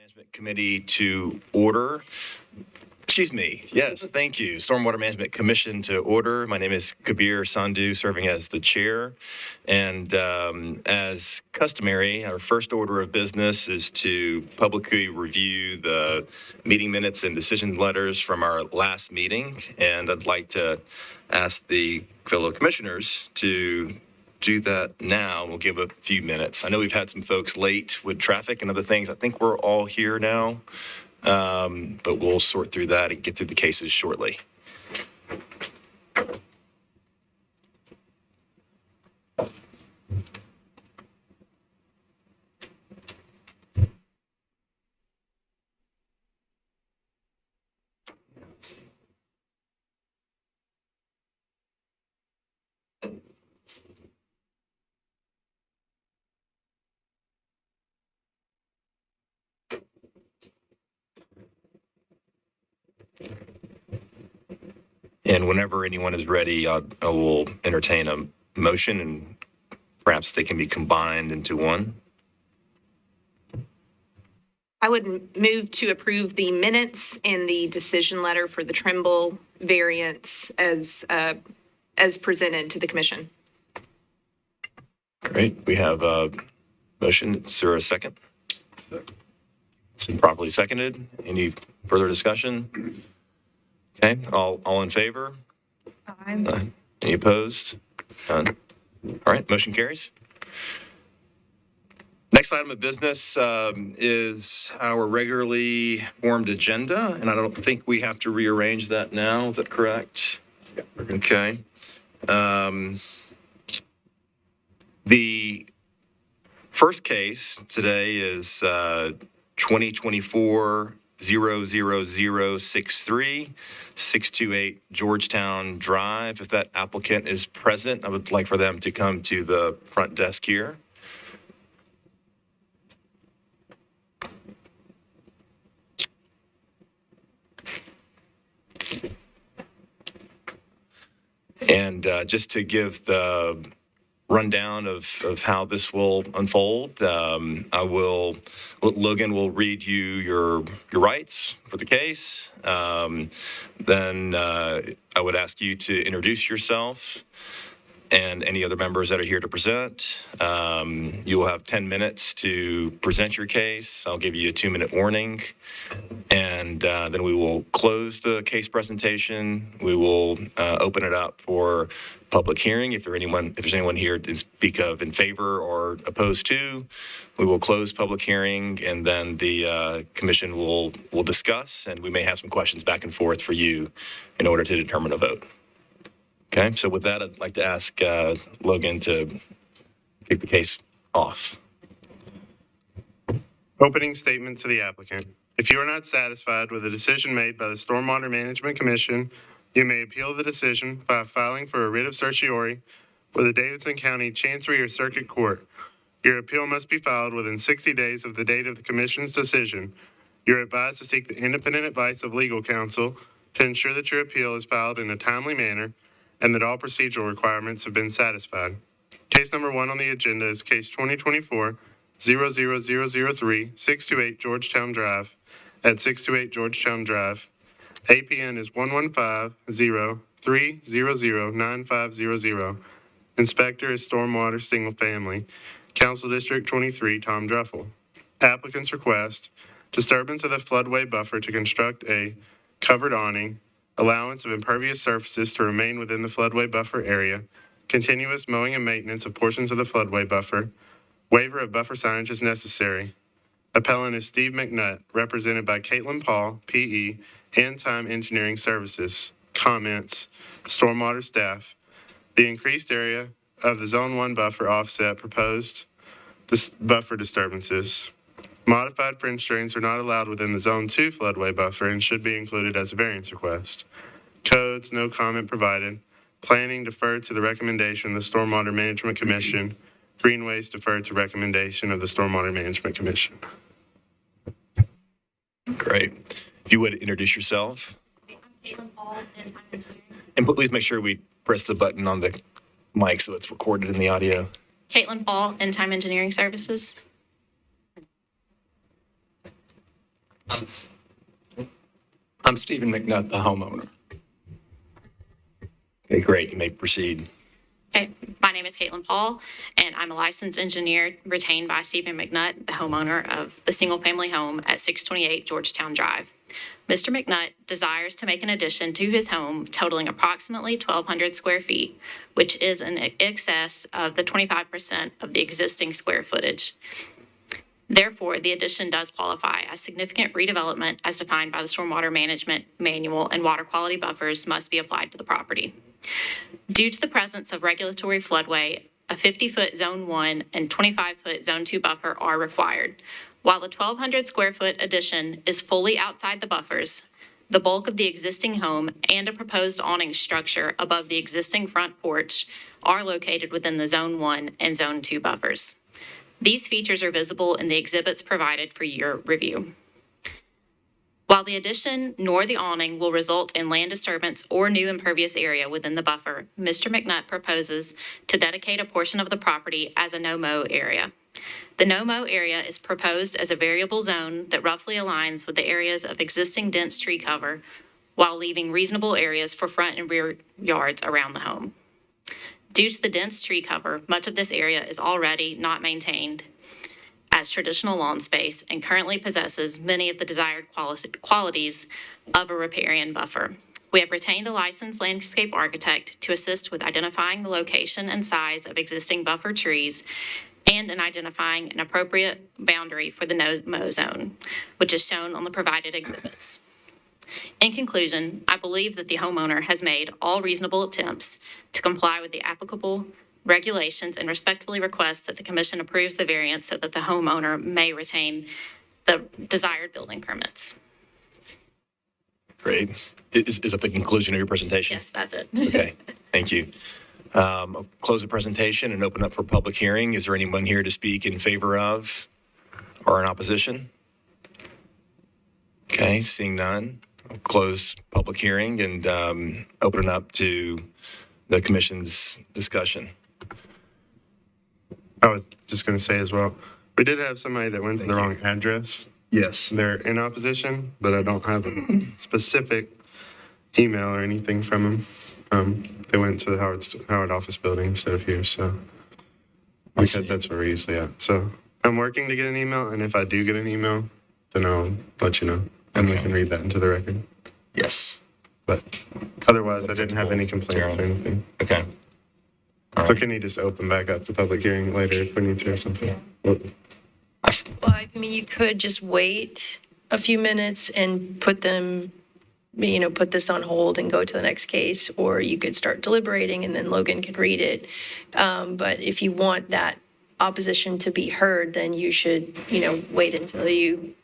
Management Committee to order. Excuse me. Yes, thank you. Stormwater Management Commission to order. My name is Kabir Sandhu, serving as the chair. And as customary, our first order of business is to publicly review the meeting minutes and decision letters from our last meeting. And I'd like to ask the fellow commissioners to do that now. We'll give a few minutes. I know we've had some folks late with traffic and other things. I think we're all here now. But we'll sort through that and get through the cases shortly. And whenever anyone is ready, I will entertain a motion, and perhaps they can be combined into one. I would move to approve the minutes and the decision letter for the Trimble variance as presented to the commission. Great. We have a motion. Is there a second? It's been properly seconded. Any further discussion? Okay. All in favor? Aye. Any opposed? None. All right. Motion carries. Next item of business is our regularly formed agenda, and I don't think we have to rearrange that now. Is that correct? Yeah. Okay. The first case today is 2024-00063, 628 Georgetown Drive. If that applicant is present, I would like for them to come to the front desk here. And just to give the rundown of how this will unfold, Logan will read you your rights for the case. Then I would ask you to introduce yourself and any other members that are here to present. You will have 10 minutes to present your case. I'll give you a 2-minute warning. And then we will close the case presentation. We will open it up for public hearing. If there's anyone here to speak of in favor or opposed to, we will close public hearing, and then the commission will discuss, and we may have some questions back and forth for you in order to determine a vote. Okay, so with that, I'd like to ask Logan to kick the case off. Opening statement to the applicant. If you are not satisfied with a decision made by the Stormwater Management Commission, you may appeal the decision by filing for a writ of certiorari with the Davidson County Chancery or Circuit Court. Your appeal must be filed within 60 days of the date of the Commission's decision. You're advised to seek the independent advice of legal counsel to ensure that your appeal is filed in a timely manner and that all procedural requirements have been satisfied. Case number 1 on the agenda is case 2024-00003, 628 Georgetown Drive at 628 Georgetown Drive. APN is 115-0300-9500. Inspector is Stormwater Single Family. Council District 23, Tom Druffel. Applicant's request: disturbance of the floodway buffer to construct a covered awning, allowance of impervious surfaces to remain within the floodway buffer area, continuous mowing and maintenance of portions of the floodway buffer, waiver of buffer signage is necessary. Appellant is Steve McNutt, represented by Caitlin Paul, P.E., and Time Engineering Services. Comments: Stormwater staff. The increased area of the Zone 1 buffer offset proposed buffer disturbances. Modified French drains are not allowed within the Zone 2 floodway buffer and should be included as a variance request. Codes, no comment provided. Planning deferred to the recommendation of the Stormwater Management Commission. Greenways deferred to recommendation of the Stormwater Management Commission. Great. If you would introduce yourself. I'm Caitlin Paul, and Time Engineering. And please make sure we press the button on the mic so it's recorded in the audio. Caitlin Paul, and Time Engineering Services. I'm Stephen McNutt, the homeowner. Okay, great. You may proceed. Okay, my name is Caitlin Paul, and I'm a licensed engineer retained by Stephen McNutt, the homeowner of the single-family home at 628 Georgetown Drive. Mr. McNutt desires to make an addition to his home totaling approximately 1,200 square feet, which is in excess of the 25% of the existing square footage. Therefore, the addition does qualify as significant redevelopment as defined by the Stormwater Management Manual, and water quality buffers must be applied to the property. Due to the presence of regulatory floodway, a 50-foot Zone 1 and 25-foot Zone 2 buffer are required. While the 1,200 square foot addition is fully outside the buffers, the bulk of the existing home and a proposed awning structure above the existing front porch are located within the Zone 1 and Zone 2 buffers. These features are visible in the exhibits provided for your review. While the addition nor the awning will result in land disturbance or new impervious area within the buffer, Mr. McNutt proposes to dedicate a portion of the property as a no-mow area. The no-mow area is proposed as a variable zone that roughly aligns with the areas of existing dense tree cover while leaving reasonable areas for front and rear yards around the home. Due to the dense tree cover, much of this area is already not maintained as traditional lawn space and currently possesses many of the desired qualities of a riparian buffer. We have retained a licensed landscape architect to assist with identifying the location and size of existing buffer trees and in identifying an appropriate boundary for the no-mow zone, which is shown on the provided exhibits. In conclusion, I believe that the homeowner has made all reasonable attempts to comply with the applicable regulations and respectfully request that the commission approves the variance so that the homeowner may retain the desired building permits. Great. Is that the conclusion of your presentation? Yes, that's it. Okay, thank you. I'll close the presentation and open up for public hearing. Is there anyone here to speak in favor of or in opposition? Okay, seeing none, I'll close public hearing and open it up to the commission's discussion. I was just going to say as well, we did have somebody that went to the wrong address. Yes. They're in opposition, but I don't have a specific email or anything from them. They went to the Howard office building instead of here, so because that's where we're usually at. So I'm working to get an email, and if I do get an email, then I'll let you know, and we can read that into the record. Yes. But otherwise, I didn't have any complaints or anything. Okay. All So right. can you just open back up the public hearing later if we need to or something? Well, Well, I mean, you could just wait a few minutes and put this on hold and go to the next case, or you could start deliberating and then Logan could read it. But if you want that opposition to be heard, then you should, wait until you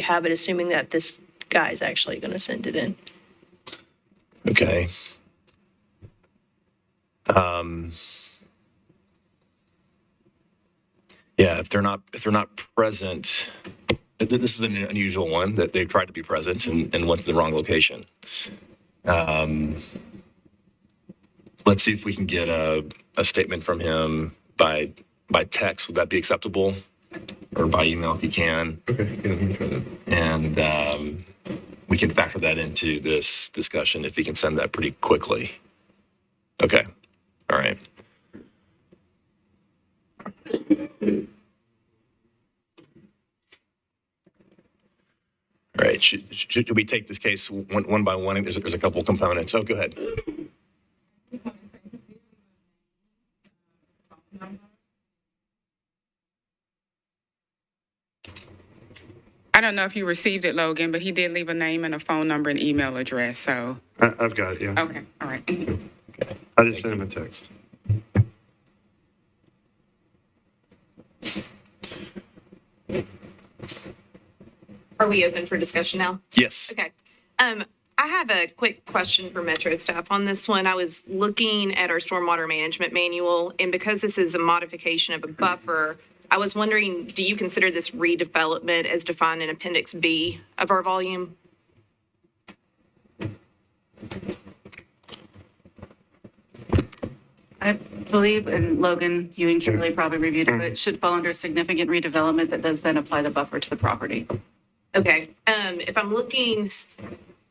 have it, assuming that this guy's actually going to send it in. Okay. Yeah, if they're not present, this is an unusual one that they've tried to be present and went to the wrong location. Let's see if we can get a statement from him by text. Would that be acceptable? Or by email if you can? okay, yeah, let me try that. And we can factor that into this discussion if you can send that pretty quickly. Okay, all right. All right, should we take this case one by one? There's a couple components. Oh, go ahead. I don't know if you received it, Logan, but he did leave a name and a phone number and email address, so, I've got it, yeah. okay, all right. I just sent him a text. Are we open for discussion now? Yes. Okay. I have a quick question for Metro staff on this one. I was looking at our stormwater management manual, and because this is a modification of a buffer, I was wondering, do you consider this redevelopment as defined in Appendix B of our volume? I believe, and Logan, you and Kimberly probably reviewed it, but it should fall under significant redevelopment that does then apply the buffer to the property. Okay, if I'm looking,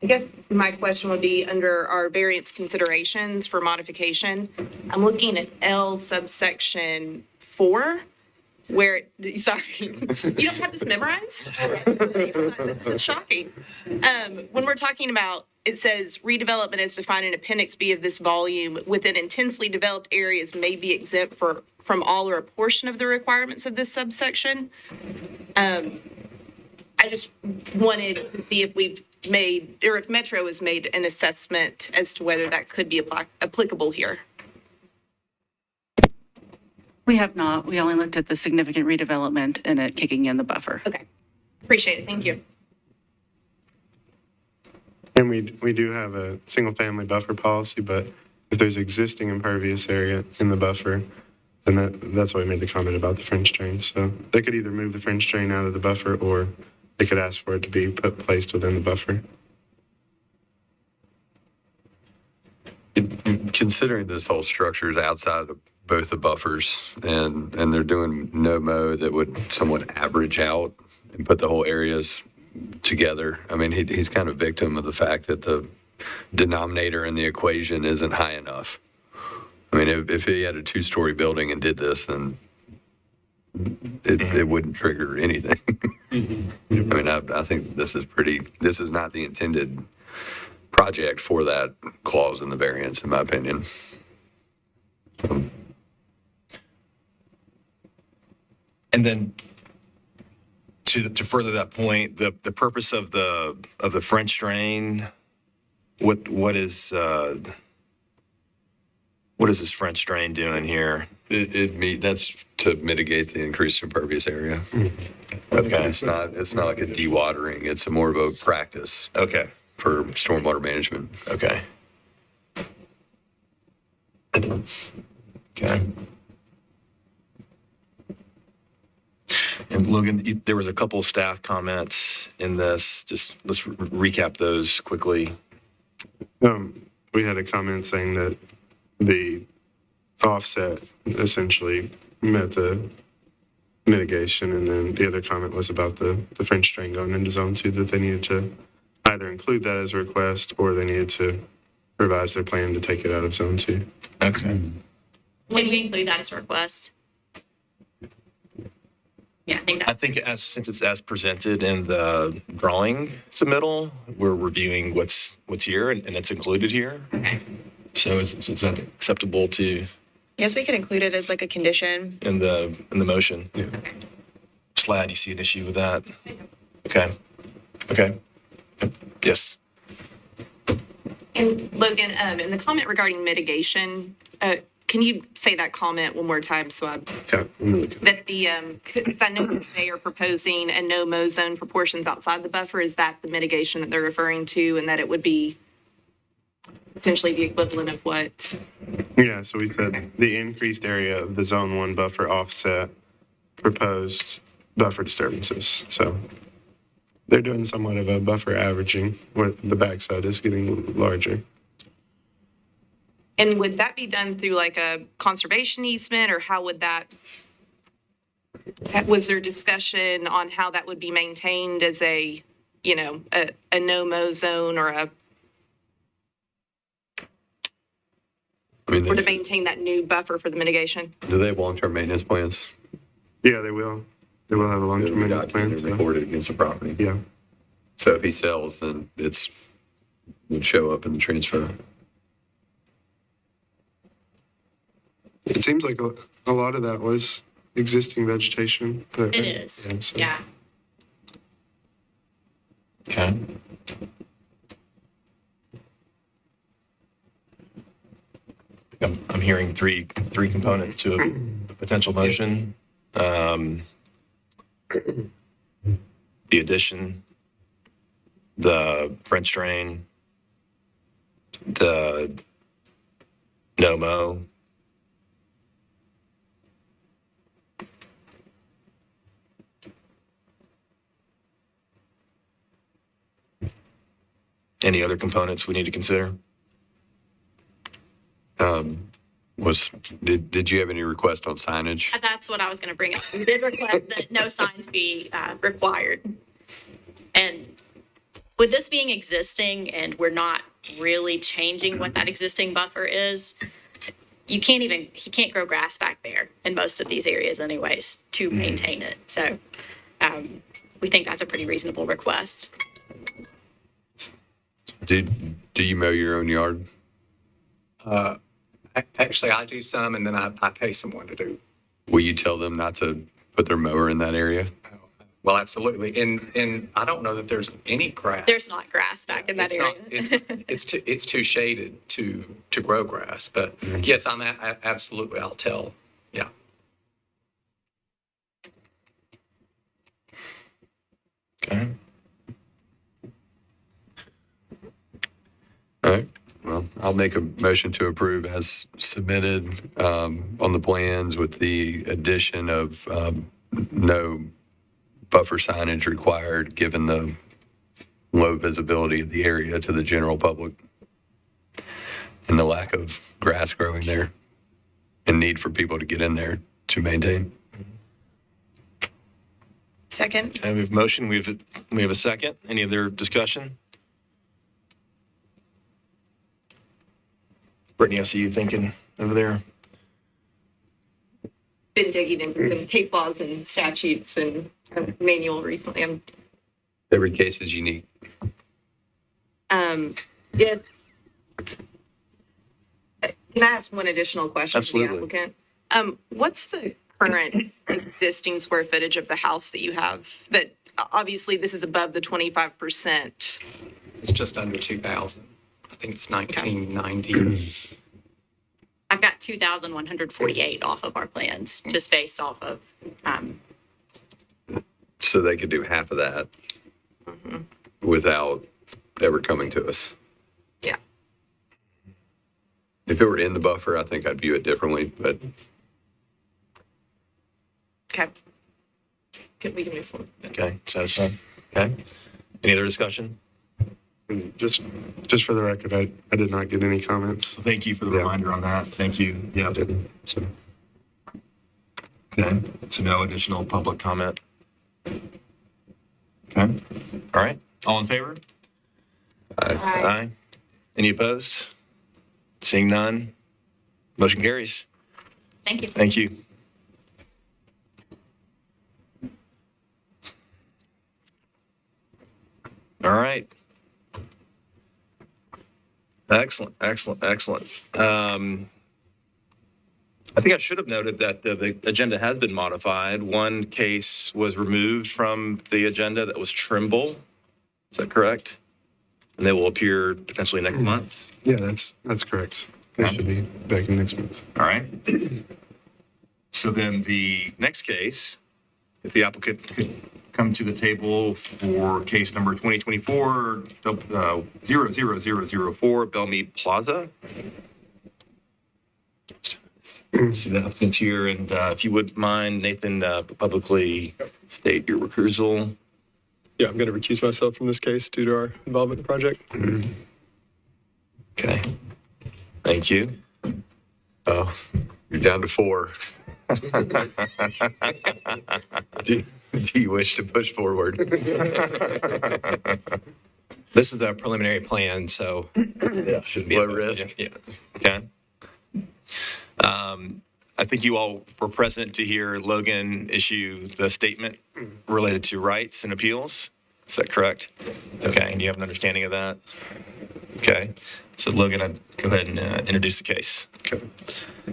I guess my question would be under our variance considerations for modification. I'm looking at L subsection 4, where, sorry, you don't have this memorized? This is shocking. When we're talking about, it says redevelopment as defined in Appendix B of this volume within intensely developed areas may be exempt from all or a portion of the requirements of this subsection. I just wanted to see if we've made, or if Metro has made an assessment as to whether that could be applicable here. We have not. We only looked at the significant redevelopment and it kicking in the buffer. Okay, appreciate it, thank you. And we do have a single-family buffer policy, but if there's existing impervious area in the buffer, then that's why we made the comment about the French drain. So they could either move the French drain out of the buffer, or they could ask for it to be placed within the buffer. Considering this whole structure is outside of both the buffers and they're doing no mow that would somewhat average out and put the whole areas together. I mean, he's kind of victim of the fact that the denominator in the equation isn't high enough. I mean, if he had a 2-story building and did this, then it wouldn't trigger anything. I mean, I think this is not the intended project for that clause in the variance, in my opinion. And then to further that point, the purpose of the French drain, what is this French drain doing here? That's to mitigate the increased impervious area. Okay. It's not like a dewatering. It's more of a practice Okay. for stormwater management. Okay. Okay. And Logan, there was a couple of staff comments in this. Just let's recap those quickly. We had a comment saying that the offset essentially met the mitigation, and then the other comment was about the French drain going into zone 2, that they needed to either include that as a request or they needed to revise their plan to take it out of zone 2. Okay. Can we include that as a request? Yeah, I think since it's as presented in the drawing submittal, we're reviewing what's here and it's included here. Okay. So it's not acceptable to Yes, we could include it as like a condition. in the motion. Yeah. Slad, you see an issue with that? Okay. Okay. Yes. And Logan, in the comment regarding mitigation, can you say that comment one more time so I, Yeah, I'm gonna look at that because I know that they are proposing a no-mow zone for portions outside the buffer. Is that the mitigation that they're referring to, and that it would be potentially the equivalent of what? Yeah, so we said the increased area of the zone 1 buffer offset proposed buffer disturbances. So they're doing somewhat of a buffer averaging where the backside is getting larger. And would that be done through like a conservation easement, or how would that, was there discussion on how that would be maintained as a no-mow zone, or I mean, or to maintain that new buffer for the mitigation? do they have long-term maintenance plans? Yeah, they will. They will have a long-term maintenance plan. Documented, So, recorded against the property. yeah. So if he sells, then would show up in the transfer. It seems like a lot of that was existing vegetation. It is, so- yeah. Okay. I'm hearing three components to a potential motion. The addition, the French drain, the no-mow. Any other components we need to consider? Did you have any request on signage? That's what I was going to bring up. We did request that no signs be required. And With this being existing and we're not really changing what that existing buffer is, he can't grow grass back there in most of these areas anyways to maintain it. So we think that's a pretty reasonable request. Do you mow your own yard? Actually, I do some, and then I pay someone to do. Will you tell them not to put their mower in that area? Well, absolutely. And I don't know that there's any grass. There's not grass back in that It's area. not- it's too shaded to grow grass. But yes, absolutely. I'll tell. Yeah. Okay. All right. Well, I'll make a motion to approve as submitted on the plans with the addition of no buffer signage required, given the low visibility of the area to the general public and the lack of grass growing there and need for people to get in there to maintain. Second. Okay, we have a motion. We have a second. Any other discussion? Brittany, I see you thinking over there. Been digging into some case laws and statutes and manual recently. Every case is unique. If, can I ask one additional question to the Absolutely. applicant? What's the current existing square footage of the house that you have? That, obviously, this is above the 25%. It's just under 2,000. I think it's 1990. I've got 2,148 off of our plans, just based off of, So they could do half of that without ever coming to us. Yeah. If it were in the buffer, I think I'd view it differently, but Okay. We can move forward. Okay, satisfied? Okay. Any other discussion? And just for the record, I did not get any comments. Thank you for the Yeah. reminder on that. Thank you. Yeah. I didn't. So Okay, so no additional public comment. Okay, all right. All in favor? Aye. Any opposed? Seeing none, motion carries. thank you. Thank you. All right. Excellent, excellent, excellent. I think I should have noted that the agenda has been modified. One case was removed from the agenda. That was Trimble. Is that correct? And they will appear potentially next month. yeah, that's correct. They should be back in next month. All right. So then the next case, if the applicant could come to the table for case number 2024 00004 Bellmead Plaza. See the applicant's here, and if you would mind, Nathan, publicly state your recusal. Yeah, I'm going to recuse myself from this case due to our involvement in the project. Okay. Thank you. oh, you're down to 4. Do you wish to push forward? This is a preliminary plan, so shouldn't be Low a vote. risk. Yeah. Okay. I think you all were present to hear Logan issue the statement related to rights and appeals. Is that correct? Okay, and you have an understanding of that? Okay, so Logan, I'd go ahead and introduce the case. Okay.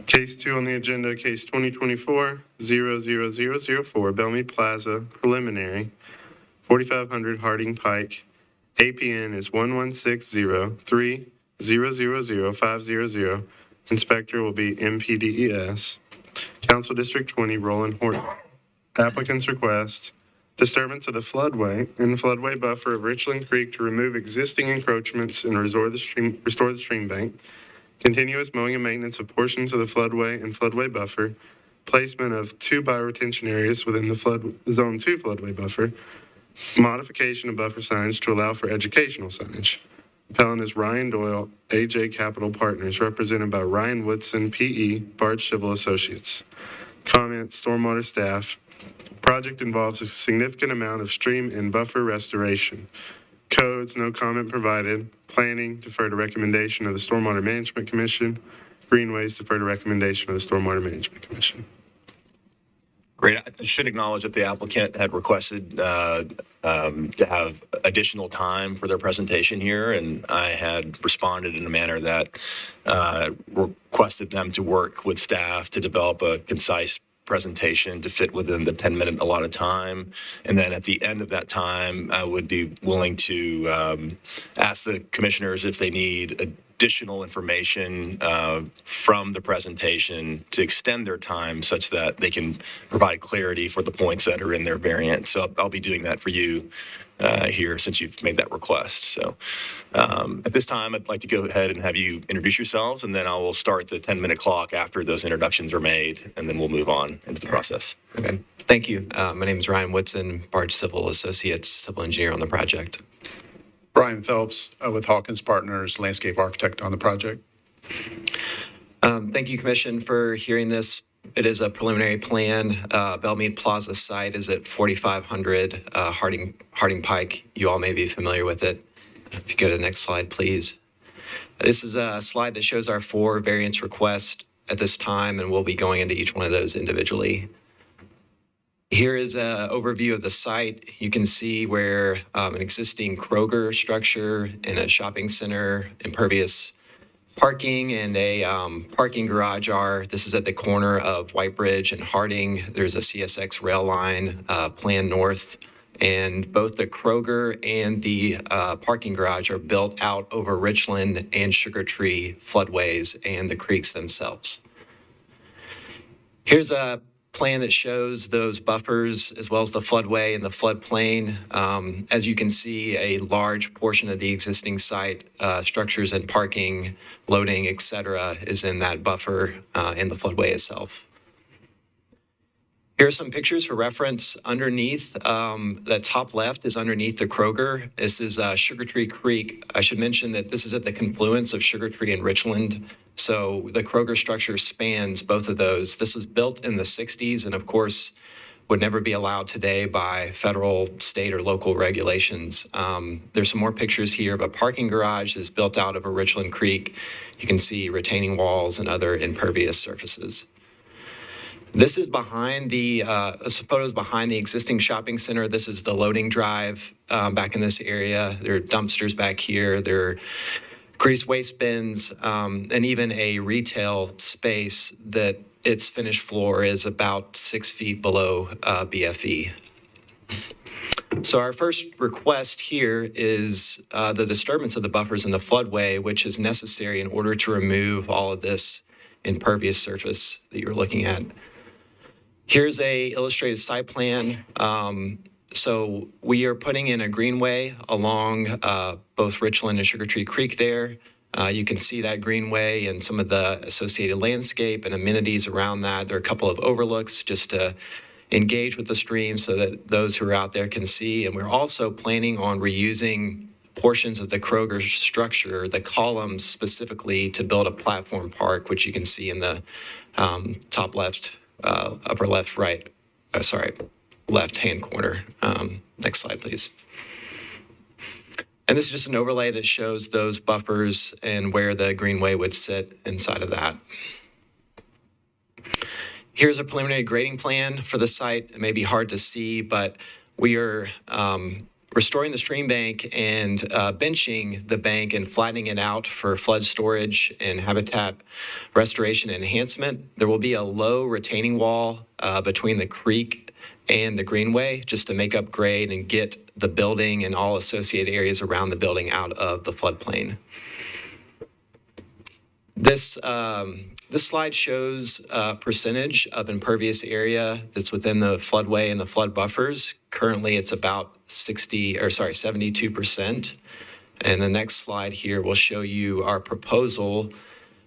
Case 2 on the agenda, case 2024 00004 Bellmead Plaza, preliminary, 4500 Harding Pike. APN is 116030000500. Inspector will be MPDES. Council District 20, Roland Horton. Applicant's request, disturbance of the floodway and floodway buffer of Richland Creek to remove existing encroachments and restore the stream bank, continuous mowing and maintenance of portions of the floodway and floodway buffer, placement of 2 bioretention areas within the Zone 2 floodway buffer, modification of buffer signage to allow for educational signage. Appellant is Ryan Doyle, AJ Capital Partners, represented by Ryan Woodson, PE, Barge Civil Associates. Comment, Stormwater staff. Project involves a significant amount of stream and buffer restoration. Codes, no comment provided. Planning, defer to recommendation of the Stormwater Management Commission. Greenways, defer to recommendation of the Stormwater Management Commission. Great. I should acknowledge that the applicant had requested to have additional time for their presentation here, and I had responded in a manner that requested them to work with staff to develop a concise presentation to fit within the 10-minute allotted time. And then at the end of that time, I would be willing to ask the commissioners if they need additional information from the presentation to extend their time such that they can provide clarity for the points that are in their variant. So I'll be doing that for you here since you've made that request. So at this time, I'd like to go ahead and have you introduce yourselves, and then I will start the 10-minute clock after those introductions are made, and then we'll move on into the process. Okay, thank you. My name is Ryan Woodson, Barge Civil Associates, civil engineer on the project. Brian Phelps with Hawkins Partners, landscape architect on the project. Thank you, Commission, for hearing this. It is a preliminary plan. Belmead Plaza site is at 4500 Harding Pike. You all may be familiar with it. If you go to the next slide, please. This is a slide that shows our 4 variance requests at this time, and we'll be going into each one of those individually. Here is an overview of the site. You can see where an existing Kroger structure and a shopping center, impervious parking, and a parking garage are. This is at the corner of White Bridge and Harding. There's a CSX rail line planned north, and both the Kroger and the parking garage are built out over Richland and Sugar Tree floodways and the creeks themselves. Here's a plan that shows those buffers as well as the floodway and the floodplain. As you can see, a large portion of the existing site, structures and parking, loading, et cetera, is in that buffer in the floodway itself. Here are some pictures for reference. Underneath, the top left is underneath the Kroger. This is Sugar Tree Creek. I should mention that this is at the confluence of Sugar Tree and Richland. So the Kroger structure spans both of those. This was built in the 60s and, of course, would never be allowed today by federal, state, or local regulations. There's some more pictures here of a parking garage that's built out over Richland Creek. You can see retaining walls and other impervious surfaces. This is behind the, some photos behind the existing shopping center. This is the loading drive back in this area. There are dumpsters back here. There are grease waste bins, and even a retail space that its finished floor is about 6 feet below BFE. So our first request here is the disturbance of the buffers in the floodway, which is necessary in order to remove all of this impervious surface that you're looking at. Here's a illustrated site plan. So we are putting in a greenway along both Richland and Sugar Tree Creek there. You can see that greenway and some of the associated landscape and amenities around that. There are a couple of overlooks just to engage with the stream so that those who are out there can see. And we're also planning on reusing portions of the Kroger structure, the columns specifically, to build a platform park, which you can see in the top left, upper left, right, left-hand corner. Next slide, please. And this is just an overlay that shows those buffers and where the greenway would sit inside of that. Here's a preliminary grading plan for the site. It may be hard to see, but we are restoring the stream bank and benching the bank and flattening it out for flood storage and habitat restoration and enhancement. There will be a low retaining wall between the creek and the greenway just to make up grade and get the building and all associated areas around the building out of the floodplain. This slide shows a percentage of impervious area that's within the floodway and the flood buffers. Currently, it's about 72%. And the next slide here will show you our proposal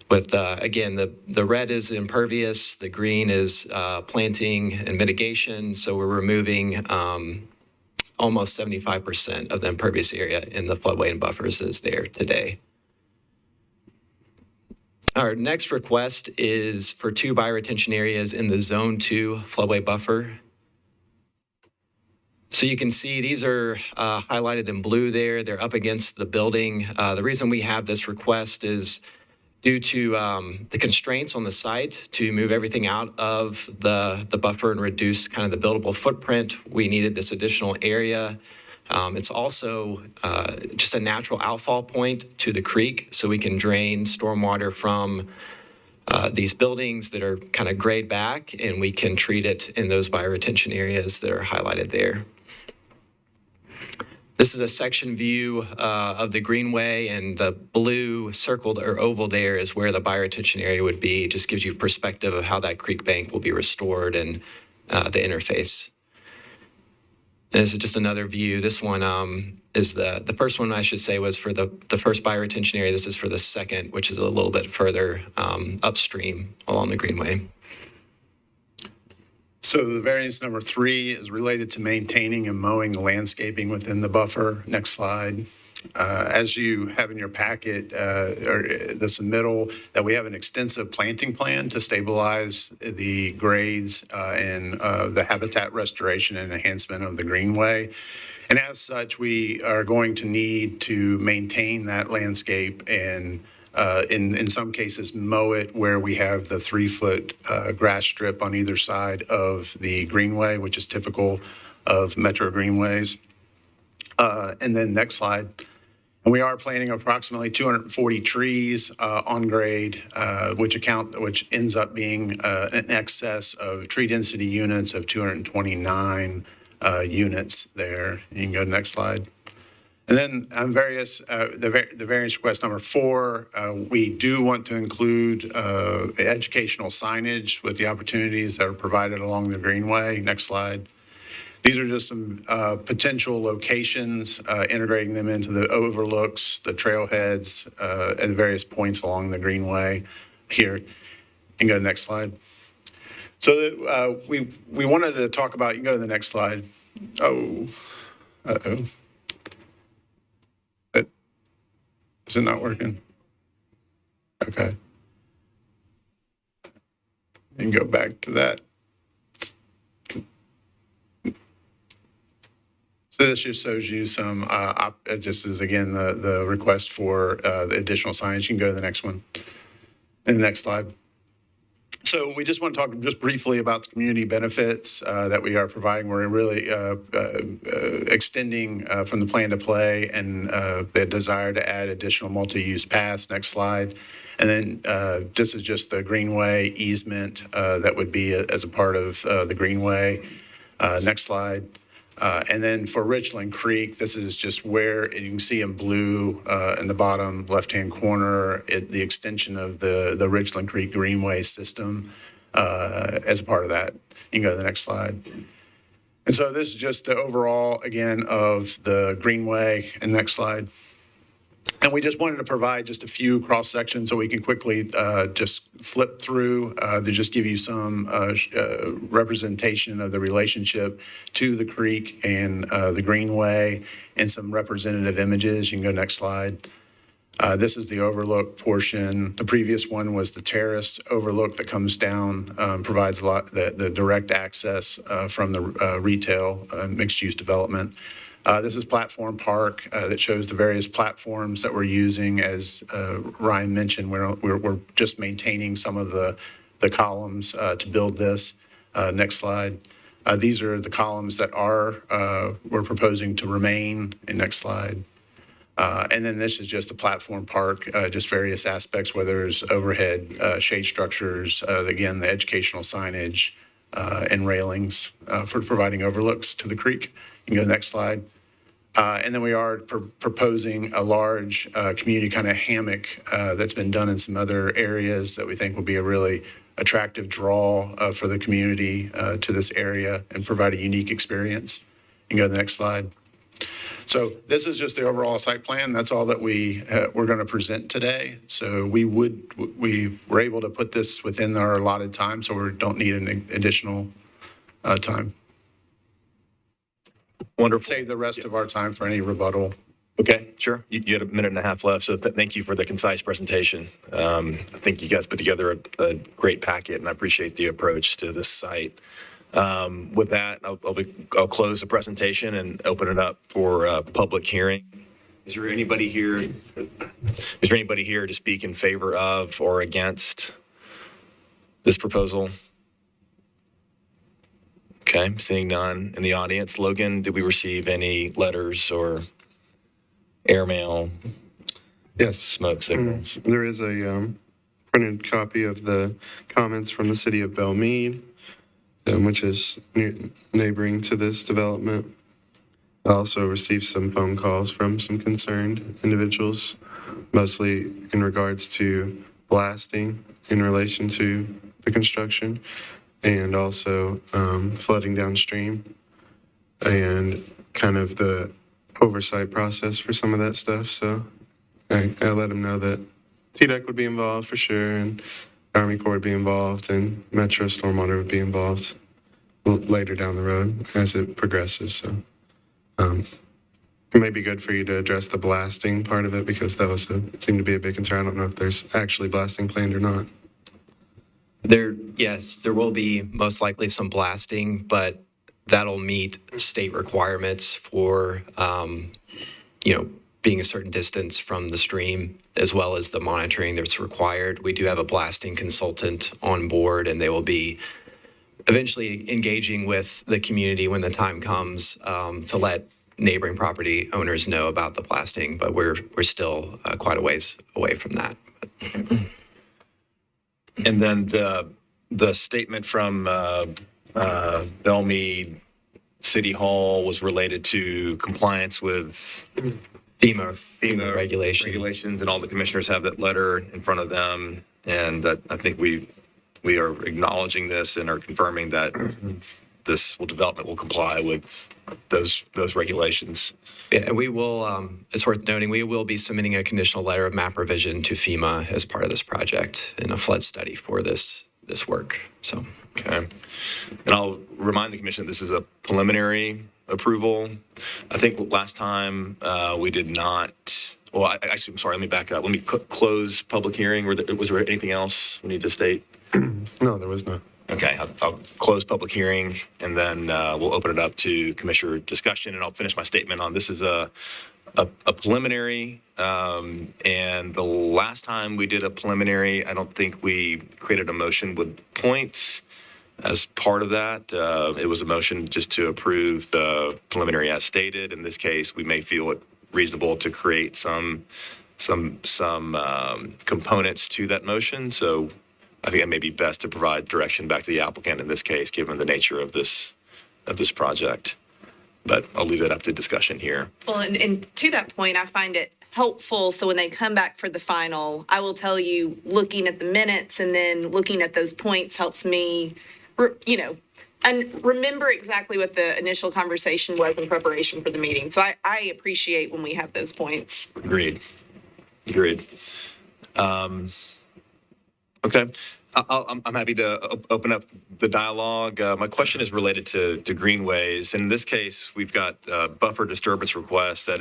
with, again, the red is impervious, the green is planting and mitigation. So we're removing almost 75% of the impervious area in the floodway and buffers is there today. Our next request is for 2 bioretention areas in the Zone 2 floodway buffer. So you can see these are highlighted in blue there. They're up against the building. The reason we have this request is due to the constraints on the site to move everything out of the buffer and reduce kind of the buildable footprint. We needed this additional area. It's also just a natural outfall point to the creek, so we can drain stormwater from these buildings that are kind of grayed back, and we can treat it in those bioretention areas that are highlighted there. This is a section view of the greenway, and the blue circled or oval there is where the bioretention area would be. It just gives you perspective of how that creek bank will be restored and the interface. And this is just another view. This one is the first one, I should say, was for the first bioretention area. This is for the second, which is a little bit further upstream along the greenway. So the variance number 3 is related to maintaining and mowing the landscaping within the buffer. Next slide. As you have in your packet, or the submittal, that we have an extensive planting plan to stabilize the grades and the habitat restoration and enhancement of the greenway. And as such, we are going to need to maintain that landscape and in some cases mow it where we have the 3-foot grass strip on either side of the greenway, which is typical of metro greenways. And then next slide. And we are planting approximately 240 trees on grade, which ends up being an excess of tree density units of 229 units there. You can go to the next slide. And then on the variance request number 4, we do want to include educational signage with the opportunities that are provided along the greenway. Next slide. These are just some potential locations, integrating them into the overlooks, the trailheads, at various points along the greenway here. You can go to the next slide. So we wanted to talk about, you can go to the next slide. Oh, uh-oh. Is it not working? Okay. You can go back to that. So this just shows you some, this is again the request for the additional signage. You can go to the next one. And the next slide. So we just want to talk just briefly about the community benefits that we are providing. We're really extending from the plan to play and the desire to add additional multi-use paths. Next slide. And then this is just the greenway easement that would be as a part of the greenway. Next slide. And then for Richland Creek, this is just where you can see in blue in the bottom left-hand corner, the extension of the Richland Creek Greenway system as a part of that. You can go to the next slide. And so this is just the overall, again, of the Greenway. And next slide. And we just wanted to provide just a few cross sections so we can quickly just flip through to just give you some representation of the relationship to the creek and the greenway and some representative images. You can go next slide. This is the overlook portion. The previous one was the terrace overlook that comes down, provides a lot the direct access from the retail mixed use development. This is Platform Park that shows the various platforms that we're using. As Ryan mentioned, we're just maintaining some of the columns to build this. Next slide. These are the columns that we're proposing to remain. And next slide. And then this is just the Platform Park, just various aspects, whether it's overhead shade structures, again, the educational signage and railings for providing overlooks to the creek. You can go to the next slide. And then we are proposing a large community kind of hammock that's been done in some other areas that we think will be a really attractive draw for the community to this area and provide a unique experience. You can go to the next slide. So this is just the overall site plan. That's all that we're going to present today. So we were able to put this within our allotted time, so we don't need an additional time. Wonderful. Save the rest of our time for any rebuttal. Okay, sure. You had a minute and a half left, so thank you for the concise presentation. I think you guys put together a great packet, and I appreciate the approach to this site. With that, I'll close the presentation and open it up for public hearing. Is there anybody here to speak in favor of or against this proposal? Okay, seeing none in the audience. Logan, did we receive any letters or airmail, Yes. smoke signals? There is a printed copy of the comments from the city of Belmead, which is neighboring to this development. I also received some phone calls from some concerned individuals, mostly in regards to blasting in relation to the construction and also flooding downstream and kind of the oversight process for some of that stuff. So I let them know that TDEC would be involved for sure, and Army Corps would be involved, and Metro Stormwater would be involved later down the road as it progresses. So it may be good for you to address the blasting part of it because that seemed to be a big concern. I don't know if there's actually blasting planned or not. Yes, there will be most likely some blasting, but that'll meet state requirements for, being a certain distance from the stream, as well as the monitoring that's required. We do have a blasting consultant on board, and they will be eventually engaging with the community when the time comes to let neighboring property owners know about the blasting, but we're still quite a ways away from that. And then the statement from Belmead City Hall was related to compliance with FEMA regulations, and all the commissioners have that letter in front of them. And I think we are acknowledging this and are confirming that this development will comply with those regulations. Yeah, and we will, it's worth noting, we will be submitting a conditional letter of map revision to FEMA as part of this project in a flood study for this work. So, okay. And I'll remind the commission that this is a preliminary approval. I think last time we did not, well, actually, I'm sorry, let me back up. Let me close public hearing. Was there anything else we need to state? No, there was not. Okay, I'll close public hearing and then we'll open it up to commissioner discussion, and I'll finish my statement on this is a preliminary. And the last time we did a preliminary, I don't think we created a motion with points as part of that. It was a motion just to approve the preliminary as stated. In this case, we may feel it reasonable to create some components to that motion. So I think it may be best to provide direction back to the applicant in this case, given the nature of this project. But I'll leave that up to discussion here. Well, and to that point, I find it helpful. So when they come back for the final, I will tell you, looking at the minutes and then looking at those points helps me, and remember exactly what the initial conversation was in preparation for the meeting. So I appreciate when we have those points. Agreed. Okay. I'm happy to open up the dialogue. My question is related to greenways. In this case, we've got buffer disturbance request that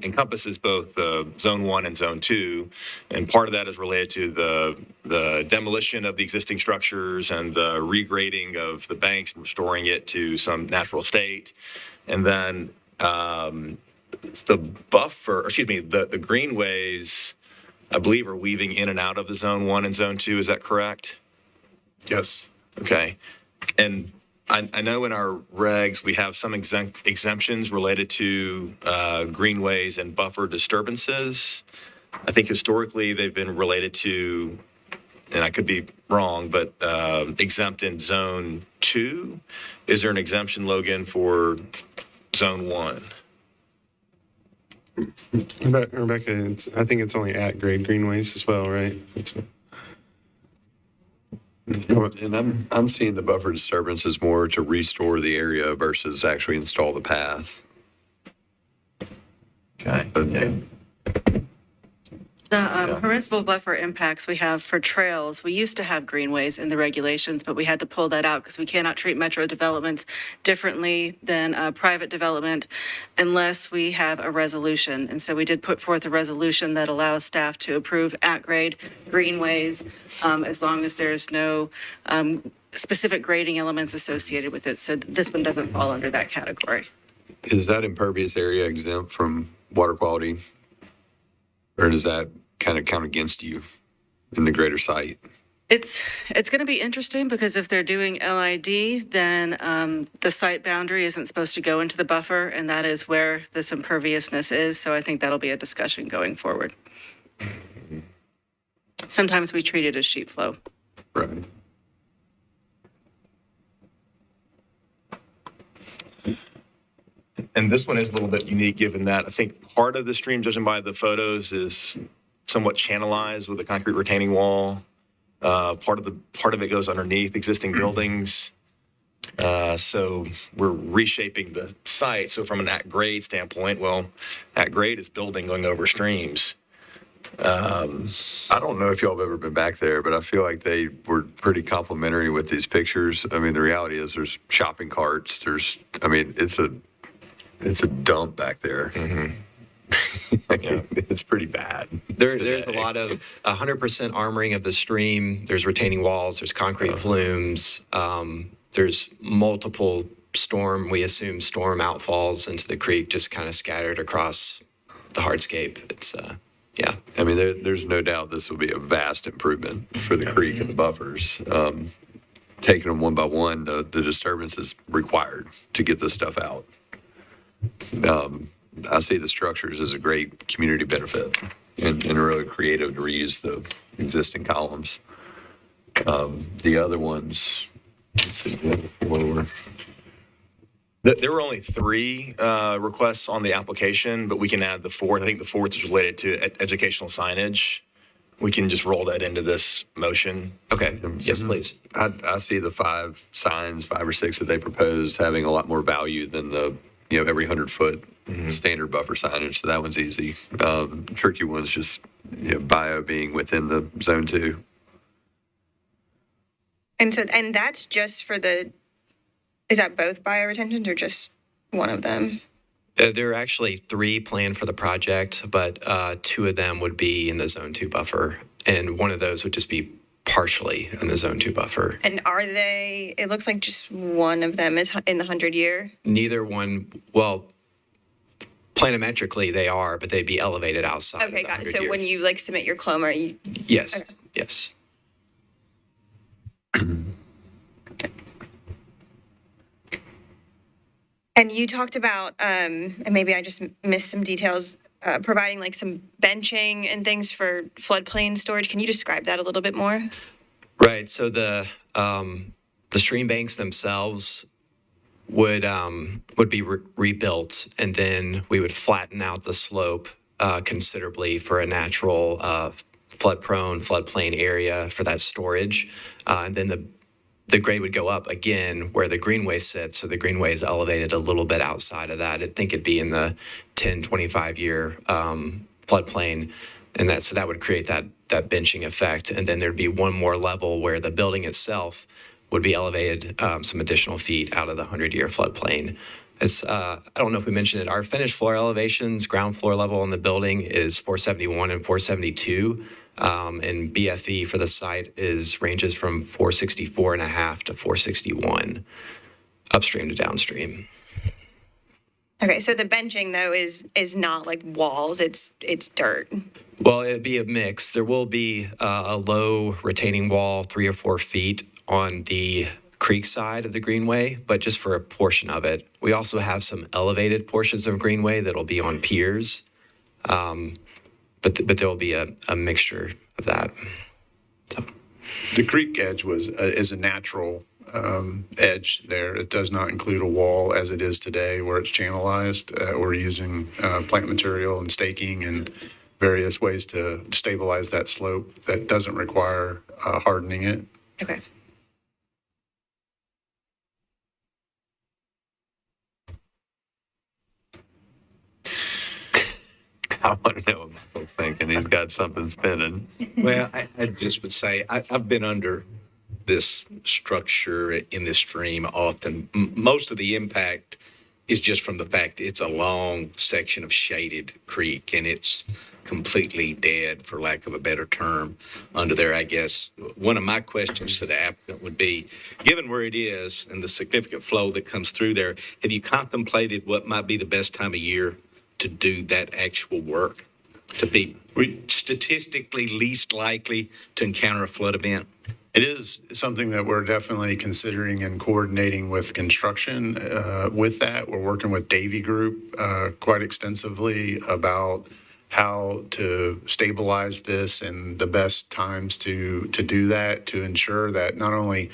encompasses both Zone 1 and Zone 2, and part of that is related to the demolition of the existing structures and the regrading of the banks and restoring it to some natural state, and then the greenways, I believe, are weaving in and out of the Zone 1 and Zone 2. Is that correct? Yes. Okay. And I know in our regs, we have some exemptions related to greenways and buffer disturbances. I think historically they've been related to, and I could be wrong, but exempt in Zone 2. Is there an exemption, Logan, for Zone 1? Rebecca, I think it's only at-grade greenways as well, right? And I'm seeing the buffer disturbance as more to restore the area versus actually install the path. Okay. The permissible buffer impacts we have for trails, we used to have greenways in the regulations, but we had to pull that out because we cannot treat metro developments differently than private development unless we have a resolution. And so we did put forth a resolution that allows staff to approve at-grade greenways as long as there's no specific grading elements associated with it. So this one doesn't fall under that category. Is that impervious area exempt from water quality? Or does that kind of count against you in the greater site? It's going to be interesting because if they're doing LID, then the site boundary isn't supposed to go into the buffer, and that is where this imperviousness is. So I think that'll be a discussion going forward. Sometimes we treat it as sheet flow. Right. And this one is a little bit unique, given that I think part of the stream, judging by the photos, is somewhat channelized with a concrete retaining wall. Part of it goes underneath existing buildings. So we're reshaping the site. So from an at-grade standpoint, well, at-grade is building going over streams. I don't know if y'all have ever been back there, but I feel like they were pretty complimentary with these pictures. I mean, the reality is there's shopping carts. It's a dump back there. Mm-hmm. It's pretty bad. There's a lot of 100% armoring of the stream. There's retaining walls, there's concrete flumes. There's multiple we assume storm outfalls into the creek, just kind of scattered across the hardscape. It's, yeah. I mean, there's no doubt this will be a vast improvement for the creek and the buffers. Taking them one by one, the disturbance is required to get this stuff out. I see the structures as a great community benefit and really creative to reuse the existing columns. The other ones, let's see, There were only 3 requests on the application, but we can add the 4th. I think the 4th is related to educational signage. We can just roll that into this motion. Okay. Yes, please. I see the 5 signs, 5 or 6 that they proposed having a lot more value than the every 100-foot standard buffer signage. So that one's easy. Tricky one's just bio being within the zone 2. And that's just for is that both bioretentions or just one of them? There are actually 3 planned for the project, but 2 of them would be in the zone 2 buffer. And one of those would just be partially in the zone 2 buffer. And it looks like just one of them is in the 100-year? Neither one, well, planimetrically they are, but they'd be elevated outside of the 100 Okay, got it. So year. when you submit your CLOMA, Yes, okay. yes. And you talked about, and maybe I just missed some details, providing like some benching and things for floodplain storage. Can you describe that a little bit more? Right. So the stream banks themselves would be rebuilt, and then we would flatten out the slope considerably for a natural flood-prone floodplain area for that storage, and then the grade would go up again where the greenway sits. So the greenway is elevated a little bit outside of that. I think it'd be in the 10, 25-year floodplain. And so that would create that benching effect. And then there'd be one more level where the building itself would be elevated some additional feet out of the 100-year floodplain. I don't know if we mentioned it, our finished floor elevations, ground floor level in the building is 471 and 472. And BFE for the site ranges from 464.5 to 461, upstream to downstream. Okay, so the benching though is not like walls, it's dirt. Well, it'd be a mix. There will be a low retaining wall, 3 or 4 feet on the creek side of the greenway, but just for a portion of it. We also have some elevated portions of greenway that'll be on piers. But there will be a mixture of that. So. The creek edge is a natural edge there. It does not include a wall as it is today where it's channelized. We're using plant material and staking and various ways to stabilize that slope that doesn't require hardening it. Okay. I want to know what Michael's thinking. He's got something spinning. Well, I just would say I've been under this structure in this stream often. Most of the impact is just from the fact it's a long section of shaded creek, and it's completely dead, for lack of a better term, under there, I guess. One of my questions to the applicant would be, given where it is and the significant flow that comes through there, have you contemplated what might be the best time of year to do that actual work, to be statistically least likely to encounter a flood event? It is something that we're definitely considering and coordinating with construction with that. We're working with Davy Group quite extensively about how to stabilize this and the best times to do that, to ensure that not only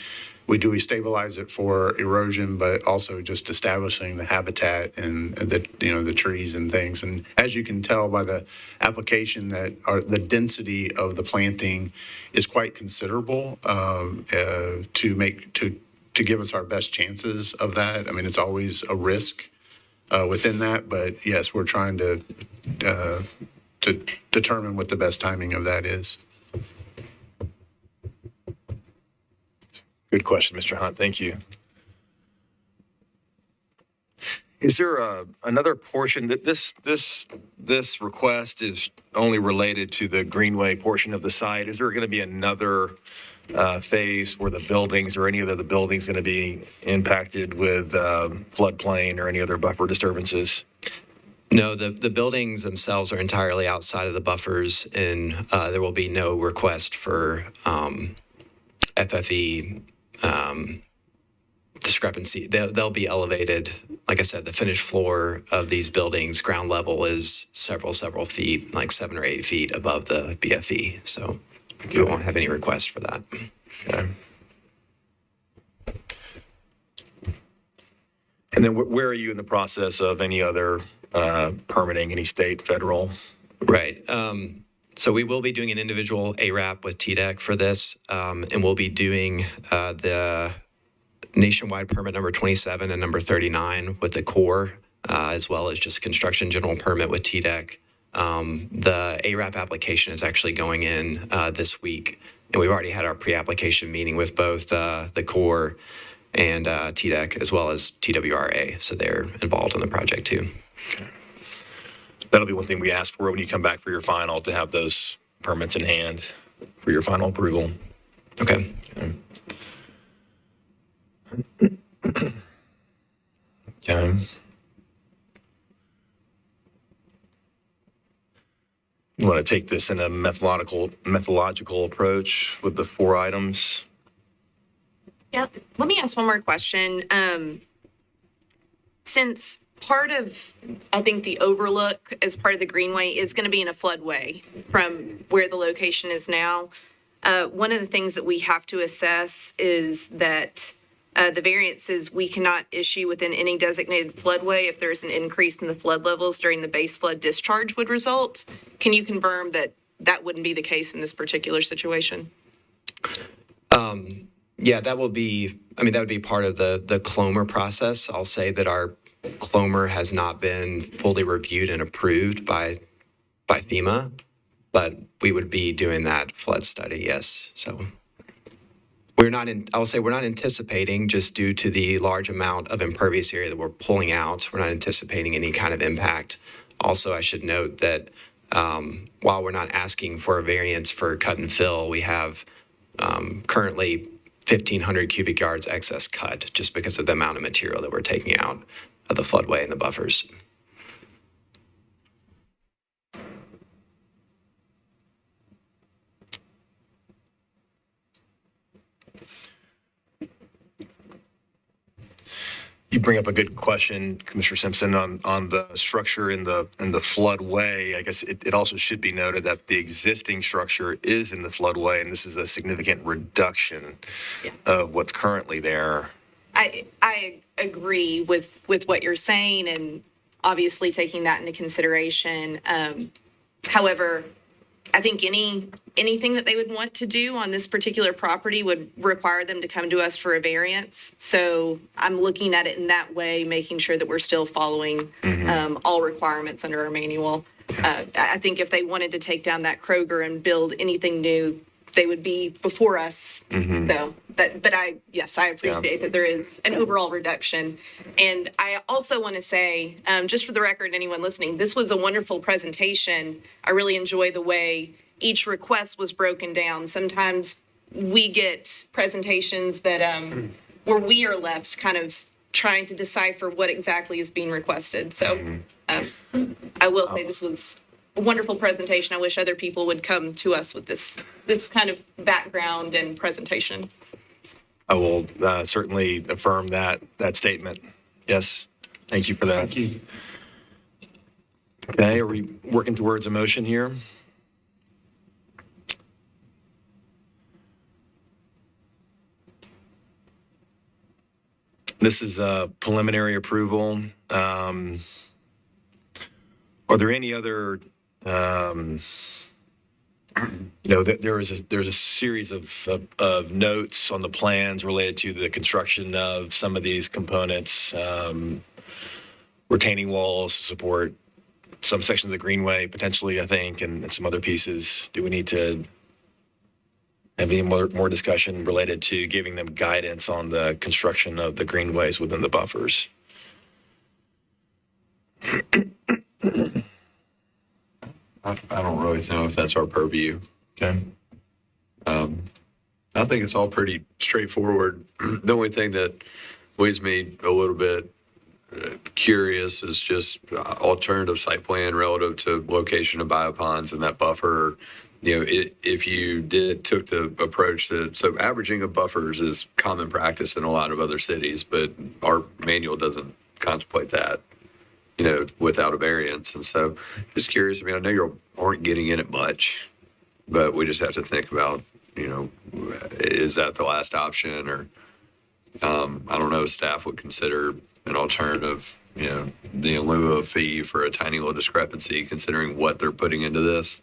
we stabilize it for erosion, but also just establishing the habitat and the trees and things. And as you can tell by the application, the density of the planting is quite considerable to give us our best chances of that. I mean, it's always a risk within that, but yes, we're trying to determine what the best timing of that is. Good question, Mr. Hunt. Thank you. Is there another portion that this request is only related to the greenway portion of the site? Is there going to be another phase where the buildings or any of the buildings going to be impacted with floodplain or any other buffer disturbances? No, the buildings themselves are entirely outside of the buffers, and there will be no request for FFE discrepancy. They'll be elevated. Like I said, the finished floor of these buildings, ground level, is several feet, like 7 or 8 feet above the BFE. So we won't have any requests for that. Okay. And then where are you in the process of any other permitting, any state, federal? Right. So we will be doing an individual ARAP with TDEC for this, and we'll be doing the nationwide permit number 27 and number 39 with the Corps, as well as just construction general permit with TDEC. The ARAP application is actually going in this week, and we've already had our pre-application meeting with both the Corps and TDEC, as well as TWRA, so they're involved in the project too. Okay. That'll be one thing we ask for when you come back for your final, to have those permits in hand for your final approval. Okay. Okay. You want to take this in a methodological approach with the 4 items? Yeah, let me ask one more question. Since part of, I think, the overlook as part of the greenway is going to be in a floodway from where the location is now, one of the things that we have to assess is that the variances we cannot issue within any designated floodway if there's an increase in the flood levels during the base flood discharge would result. Can you confirm that that wouldn't be the case in this particular situation? Yeah, that would be part of the CLOMR process. I'll say that our CLOMR has not been fully reviewed and approved by FEMA, but we would be doing that flood study, yes. So we're not anticipating, just due to the large amount of impervious area that we're pulling out, we're not anticipating any kind of impact. Also, I should note that while we're not asking for a variance for cut and fill, we have currently 1,500 cubic yards excess cut just because of the amount of material that we're taking out of the floodway and the buffers. You bring up a good question, Commissioner Simpson, on the structure in the floodway. I guess it also should be noted that the existing structure is in the floodway, and this is a significant reduction of what's currently there. I agree with what you're saying, and obviously taking that into consideration. However, I think anything that they would want to do on this particular property would require them to come to us for a variance. So I'm looking at it in that way, making sure that we're still following all requirements under our manual. I think if they wanted to take down that Kroger and build anything new, they would be before us. So but I appreciate that there is an overall reduction. And I also want to say, just for the record, anyone listening, this was a wonderful presentation. I really enjoy the way each request was broken down. Sometimes we get presentations that where we are left kind of trying to decipher what exactly is being requested. So I will say this was a wonderful presentation. I wish other people would come to us with this kind of background and presentation. I will certainly affirm that statement. Yes, thank you for that. Thank you. Okay, are we working towards a motion here? This is a preliminary approval. Are there any other, there's a series of notes on the plans related to the construction of some of these components, retaining walls to support some sections of the greenway potentially, I think, and some other pieces. Do we need to have any more discussion related to giving them guidance on the construction of the greenways within the buffers? I don't really know if that's our purview. Okay. I think it's all pretty straightforward. The only thing that leaves me a little bit curious is just alternative site plan relative to location of bioponds and that buffer. If you took the approach that, so averaging of buffers is common practice in a lot of other cities, but our manual doesn't contemplate that, without a variance. And so just curious, I know you aren't getting in it much, but we just have to think about, is that the last option? Or I don't know, staff would consider an alternative, the in lieu of fee for a tiny little discrepancy, considering what they're putting into this.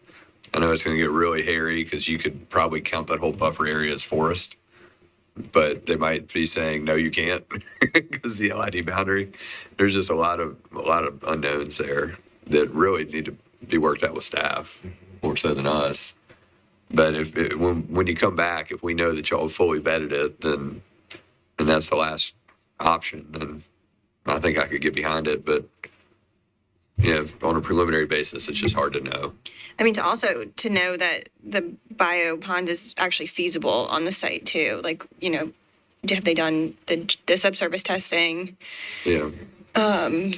I know it's going to get really hairy because you could probably count that whole buffer area as forest, but they might be saying, no, you can't because the LID boundary. There's just a lot of unknowns there that really need to be worked out with staff more so than us. But when you come back, if we know that y'all fully vetted it, then and that's the last option, then I think I could get behind it. But on a preliminary basis, it's just hard to know. To know that the bio pond is actually feasible on the site too. Like, have they done the subsurface testing? Yeah. To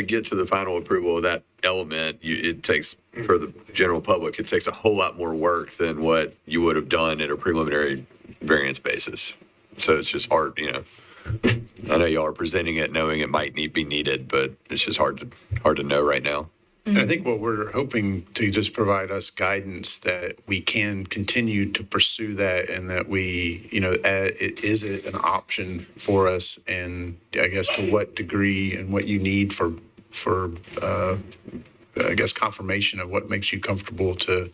get to the final approval of that element, it takes, for the general public, it takes a whole lot more work than what you would have done at a preliminary variance basis. So it's just hard, I know y'all are presenting it knowing it might be needed, but it's just hard to know right now. And I think what we're hoping to just provide us guidance that we can continue to pursue that, and that we, is it an option for us, and I guess to what degree and what you need for I guess confirmation of what makes you comfortable to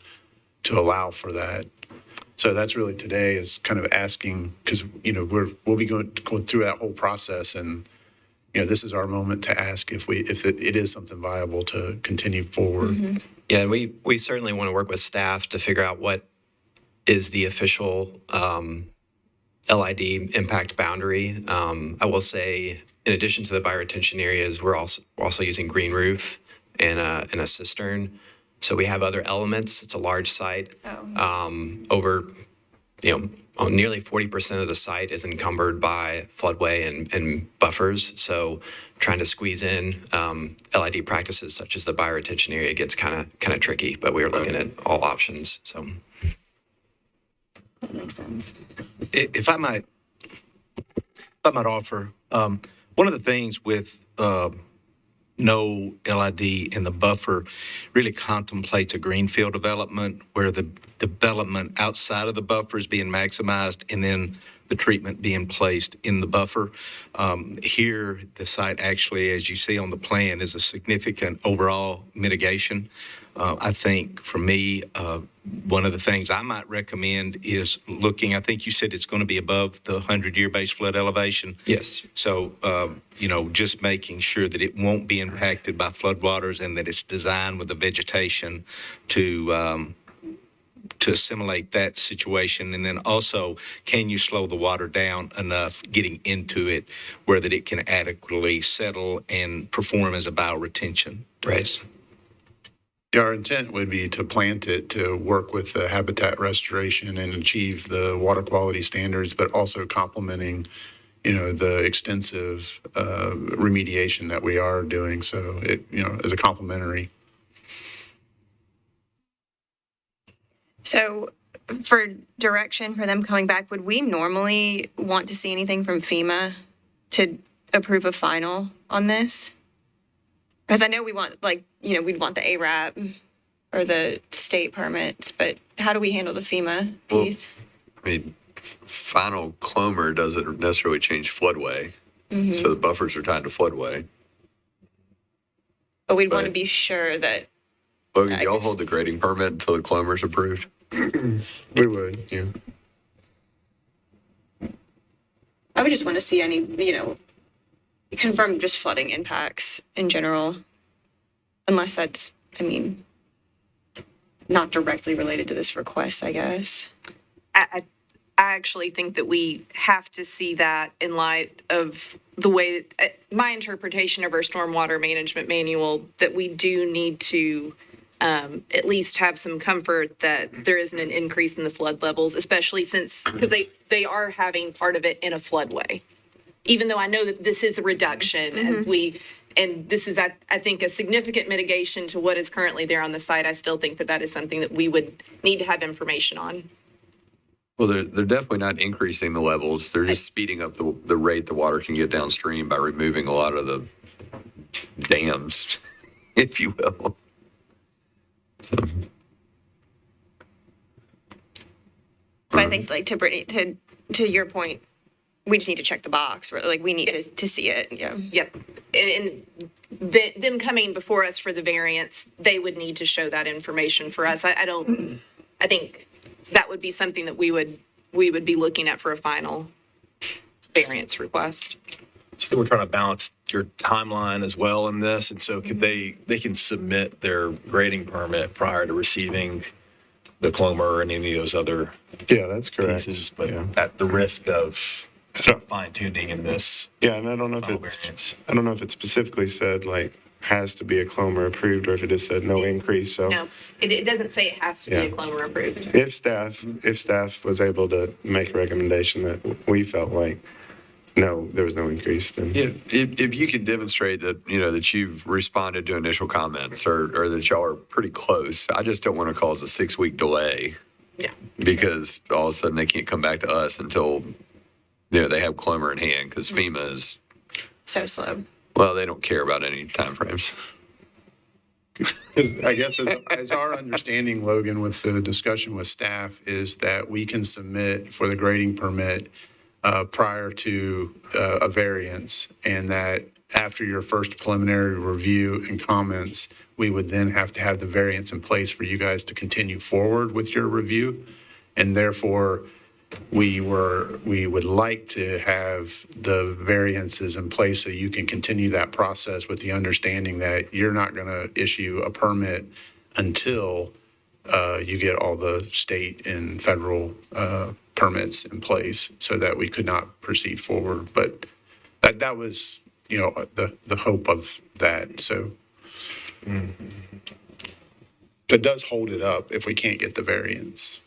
allow for that. So that's really today is kind of asking, because we'll be going through that whole process, and this is our moment to ask if it is something viable to continue forward. Mm-hmm. Yeah, and we certainly want to work with staff to figure out what is the official LID impact boundary. I will say, in addition to the bioretention areas, we're also using green roof and a cistern. So we have other elements. It's a large site. Over, nearly 40% of the site is encumbered by floodway and buffers. So trying to squeeze in LID practices such as the bioretention area gets kind of tricky. But we are looking at all options. So that makes sense. If I might offer, one of the things with no LID in the buffer really contemplates a greenfield development where the development outside of the buffer is being maximized and then the treatment being placed in the buffer. Here, the site actually, as you see on the plan, is a significant overall mitigation. I think for me, one of the things I might recommend is looking, I think you said it's going to be above the 100-year base flood elevation. yes. So, just making sure that it won't be impacted by floodwaters and that it's designed with the vegetation to assimilate that situation? And then also, can you slow the water down enough getting into it where that it can adequately settle and perform as a bioretention? Right. Yeah, our intent would be to plant it to work with the habitat restoration and achieve the water quality standards, but also complementing, the extensive remediation that we are doing. So it, as a complementary. So for direction for them coming back, would we normally want to see anything from FEMA to approve a final on this? Because I know we want, we'd want the ARAP or the state permits, but how do we handle the FEMA piece? I mean, final clomer doesn't necessarily change floodway. So the buffers are tied to floodway. But we'd want to be sure that, Logan, do y'all hold the grading permit until the clomer's approved? We would, yeah. I would just want to see any, confirm just flooding impacts in general, unless that's, not directly related to this request, I guess. I actually think that we have to see that in light of the way, my interpretation of our stormwater management manual, that we do need to at least have some comfort that there isn't an increase in the flood levels, especially because they are having part of it in a floodway. Even though I know that this is a reduction and this is, I think, a significant mitigation to what is currently there on the site, I still think that is something that we would need to have information on. Well, they're definitely not increasing the levels. They're just speeding up the rate the water can get downstream by removing a lot of the dams, if you will. So. But I think, to Brittany, to your point, we just need to check the box, right? We need to see it. Yeah. Yep. And them coming before us for the variance, they would need to show that information for us. I think that would be something that we would be looking at for a final variance request. So I think we're trying to balance your timeline as well in this. And so could they can submit their grading permit prior to receiving the clomer and any of those other Yeah, that's correct. pieces, but Yeah. at the risk of So, fine tuning in this. yeah, and I don't know if it specifically said has to be a clomer approved or if it just said no increase. So No, it doesn't say it has to be a clomer approved. if staff was able to make a recommendation that we felt like, no, there was no increase, then. Yeah, if you can demonstrate that, that you've responded to initial comments or that y'all are pretty close, I just don't want to cause a 6-week delay. Yeah. Because all of a sudden they can't come back to us until, they have clomer in hand because FEMA is, So slow. well, they don't care about any timeframes. Because I guess as our understanding, Logan, with the discussion with staff is that we can submit for the grading permit prior to a variance, and that after your first preliminary review and comments, we would then have to have the variance in place for you guys to continue forward with your review. And therefore, we would like to have the variances in place so you can continue that process with the understanding that you're not going to issue a permit until you get all the state and federal permits in place, so that we could not proceed forward. But that was, the hope of that. So it does hold it up if we can't get the variance.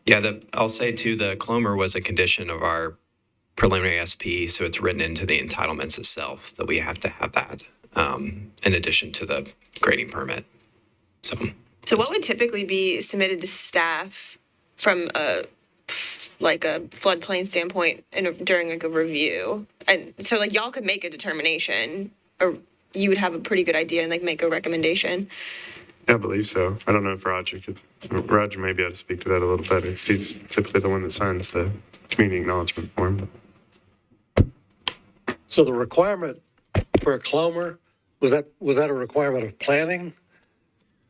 Yeah, I'll say too, the clomer was a condition of our preliminary SP, so it's written into the entitlements itself that we have to have that in addition to the grading permit. So what would typically be submitted to staff from a floodplain standpoint during a review? And so y'all could make a determination, or you would have a pretty good idea and make a recommendation. I believe so. I don't know if Roger may be able to speak to that a little better. He's typically the one that signs the community acknowledgement form. So the requirement for a clomer, was that a requirement of planning?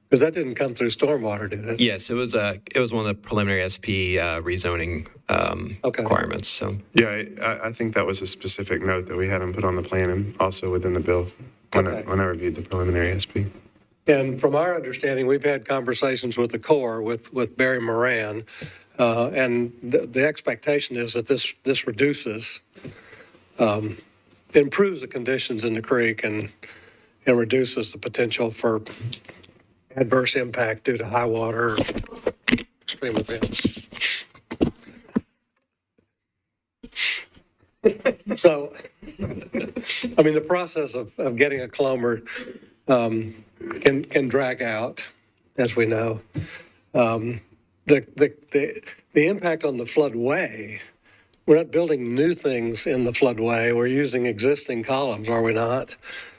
Because that didn't come through stormwater, did it? Yes, it was one of the preliminary SP rezoning requirements. So yeah, I think that was a specific note that we had him put on the plan and also within the bill when I reviewed the preliminary SP. And from our understanding, we've had conversations with the Corps, with Barry Moran, and the expectation is that this reduces, improves the conditions in the creek and reduces the potential for adverse impact due to high water or extreme events. So, I mean, the process of getting a clomer can drag out, as we know. The impact on the floodway, we're not building new things in the floodway. We're using existing columns, are we not?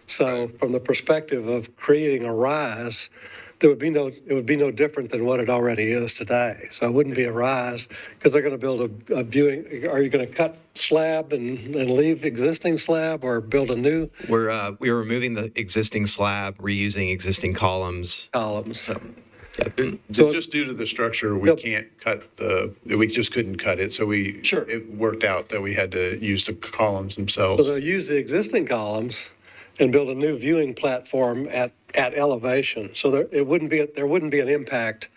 So from the perspective of creating a rise, it would be no different than what it already is today. So it wouldn't be a rise because they're going to build a viewing. Are you going to cut slab and leave existing slab or build a new? We are removing the existing slab, reusing existing columns. So, Just due to the structure, we just couldn't cut it. So it worked out that we had to use the columns themselves. So they'll use the existing columns and build a new viewing platform at elevation. So there wouldn't be an impact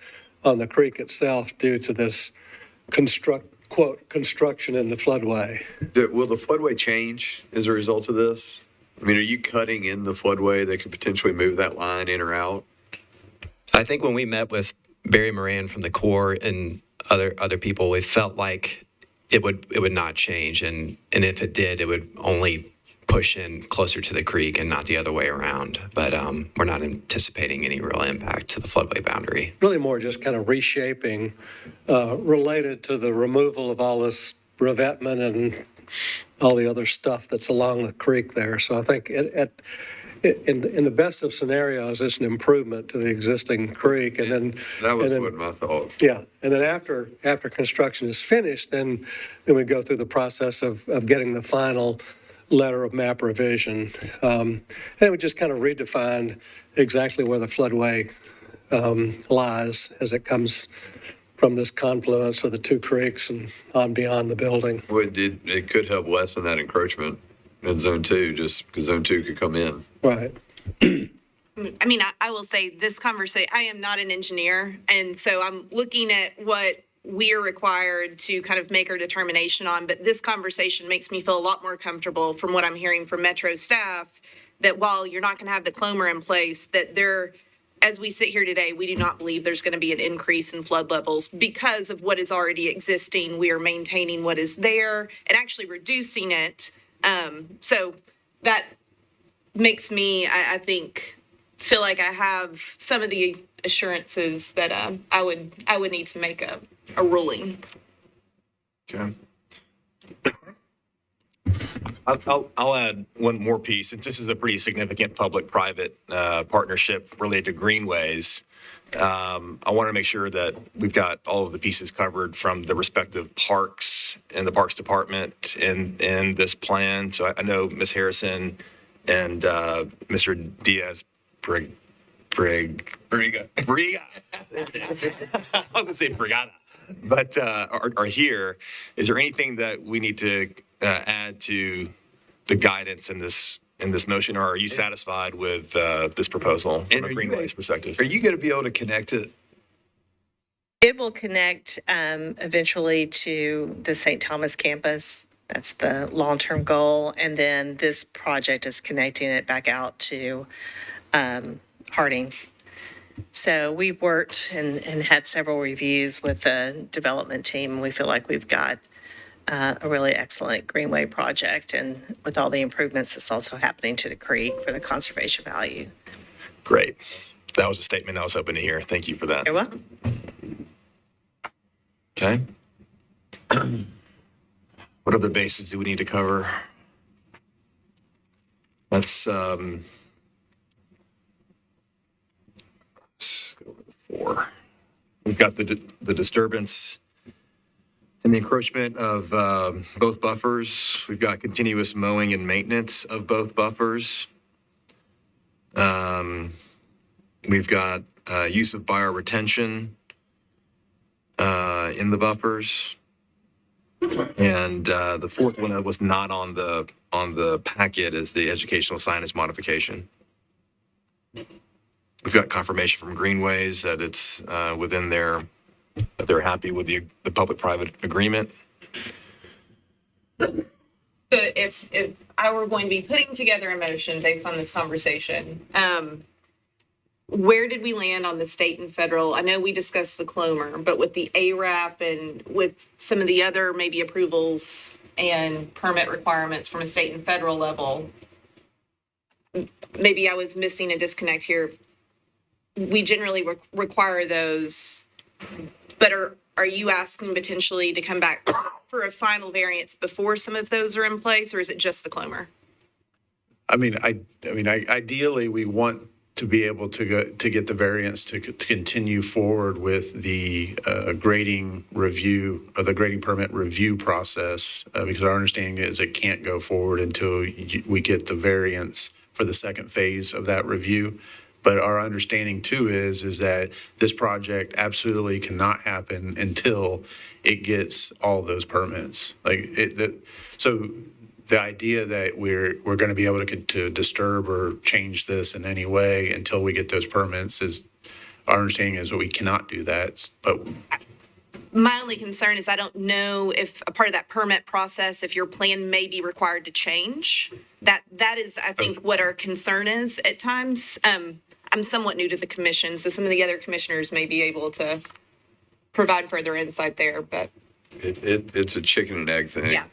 on the creek itself due to this construction in the floodway. Will the floodway change as a result of this? I mean, are you cutting in the floodway that could potentially move that line in or out? I think when we met with Barry Moran from the Corps and other people, we felt like it would not change, and if it did, it would only push in closer to the creek and not the other way around. But we're not anticipating any real impact to the floodway boundary. Really more just kind of reshaping related to the removal of all this revetment and all the other stuff that's along the creek there. So I think in the best of scenarios, it's an improvement to the existing creek. And then that was what my thought. Yeah. And then after construction is finished, then we go through the process of getting the final letter of map revision. And it would just kind of redefine exactly where the floodway lies as it comes from this confluence of the two creeks and on beyond the building. Well, it could help lessen that encroachment in Zone 2, just because Zone 2 could come in. Right. I mean, I will say this conversation, I am not an engineer, and so I'm looking at what we're required to kind of make our determination on, but this conversation makes me feel a lot more comfortable from what I'm hearing from Metro staff, that while you're not going to have the clomer in place, that there, as we sit here today, we do not believe there's going to be an increase in flood levels because of what is already existing. We are maintaining what is there and actually reducing it. So that makes me, I think, feel like I have some of the assurances that I would need to make a ruling. Okay. I'll add one more piece, since this is a pretty significant public-private partnership related to greenways. I want to make sure that we've got all of the pieces covered from the respective parks and the Parks Department in this plan. So I know Ms. Harrison and Mr. Diaz Briga. I was going to say Brigada, but are here. Is there anything that we need to add to the guidance in this motion, or are you satisfied with this proposal from a greenways perspective? Are you going to be able to connect it? It will connect eventually to the St. Thomas campus. That's the long-term goal. And then this project is connecting it back out to Harding. So we've worked and had several reviews with the development team. And we feel like we've got a really excellent greenway project, and with all the improvements that's also happening to the creek for the conservation value. Great. That was a statement I was hoping to hear. Thank you for that. You're welcome. Okay. What other bases do we need to cover? Let's go over the 4. We've got the disturbance and the encroachment of both buffers. We've got continuous mowing and maintenance of both buffers. We've got use of bioretention in the buffers. And the fourth one that was not on the packet is the educational signage modification. we've got confirmation from Greenways that it's within their, that they're happy with the public-private agreement. So if I were going to be putting together a motion based on this conversation, where did we land on the state and federal? I know we discussed the Clomer, but with the ARAP and with some of the other maybe approvals and permit requirements from a state and federal level, maybe I was missing a disconnect here. We generally require those, but are you asking potentially to come back for a final variance before some of those are in place, or is it just the Clomer? I mean, ideally, we want to be able to get the variance to continue forward with the grading review or the grading permit review process, because our understanding is it can't go forward until we get the variance for the second phase of that review. But our understanding too is that this project absolutely cannot happen until it gets all those permits. So the idea that we're going to be able to disturb or change this in any way until we get those permits is, our understanding is that we cannot do that. But My only concern is I don't know if a part of that permit process, if your plan may be required to change. That is, I think, what our concern is at times. I'm somewhat new to the commission, so some of the other commissioners may be able to provide further insight there, but. It's a chicken and egg thing. Yeah.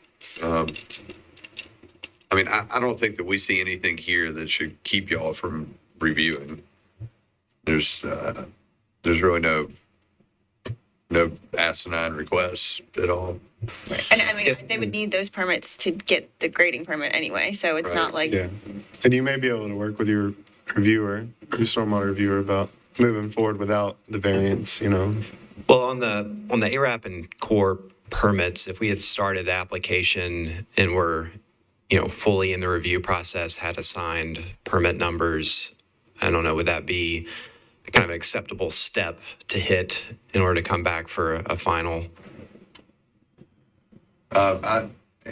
I mean, I don't think that we see anything here that should keep y'all from reviewing. There's really no asinine requests at all. And I mean, they would need those permits to get the grading permit anyway, so it's not like. Yeah. And you may be able to work with your reviewer, your stormwater reviewer, about moving forward without the variance, Well, on the ARAP and core permits, if we had started the application and were, fully in the review process, had assigned permit numbers, I don't know, would that be kind of an acceptable step to hit in order to come back for a final?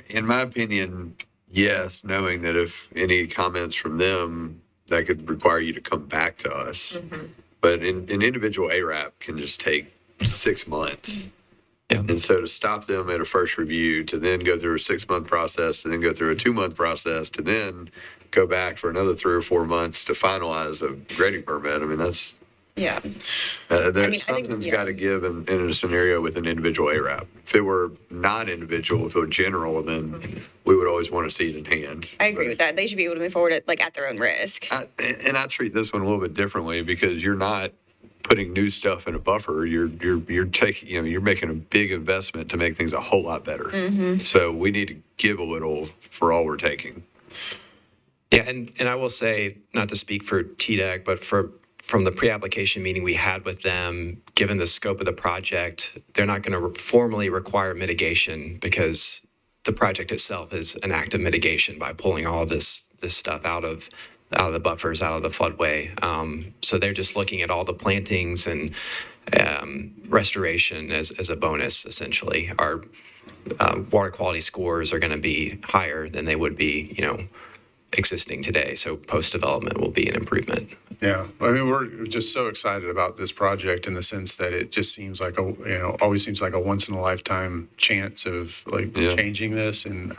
In my opinion, yes, knowing that if any comments from them, that could require you to come back to us. Mm-hmm. But an individual ARAP can just take 6 months. Yeah. And so to stop them at a first review, to then go through a 6-month process, to then go through a 2-month process, to then go back for another 3 or 4 months to finalize a grading permit, I mean, that's. Yeah. Something's got to give in a scenario with an individual ARAP. If it were not individual, if it were general, then we would always want to see it in hand. I agree with that. They should be able to move forward at their own risk. And I treat this one a little bit differently because you're not putting new stuff in a buffer. You're taking, you're making a big investment to make things a whole lot better. Mm-hmm. So we need to give a little for all we're taking. Yeah, and I will say, not to speak for TDEC, but from the pre-application meeting we had with them, given the scope of the project, they're not going to formally require mitigation because the project itself is an act of mitigation by pulling all this stuff out of the buffers, out of the floodway. So they're just looking at all the plantings and restoration as a bonus, essentially. Our water quality scores are going to be higher than they would be, existing today. So post-development will be an improvement. Yeah, I mean, we're just so excited about this project in the sense that it just seems like always seems like a once in a lifetime chance of changing this, and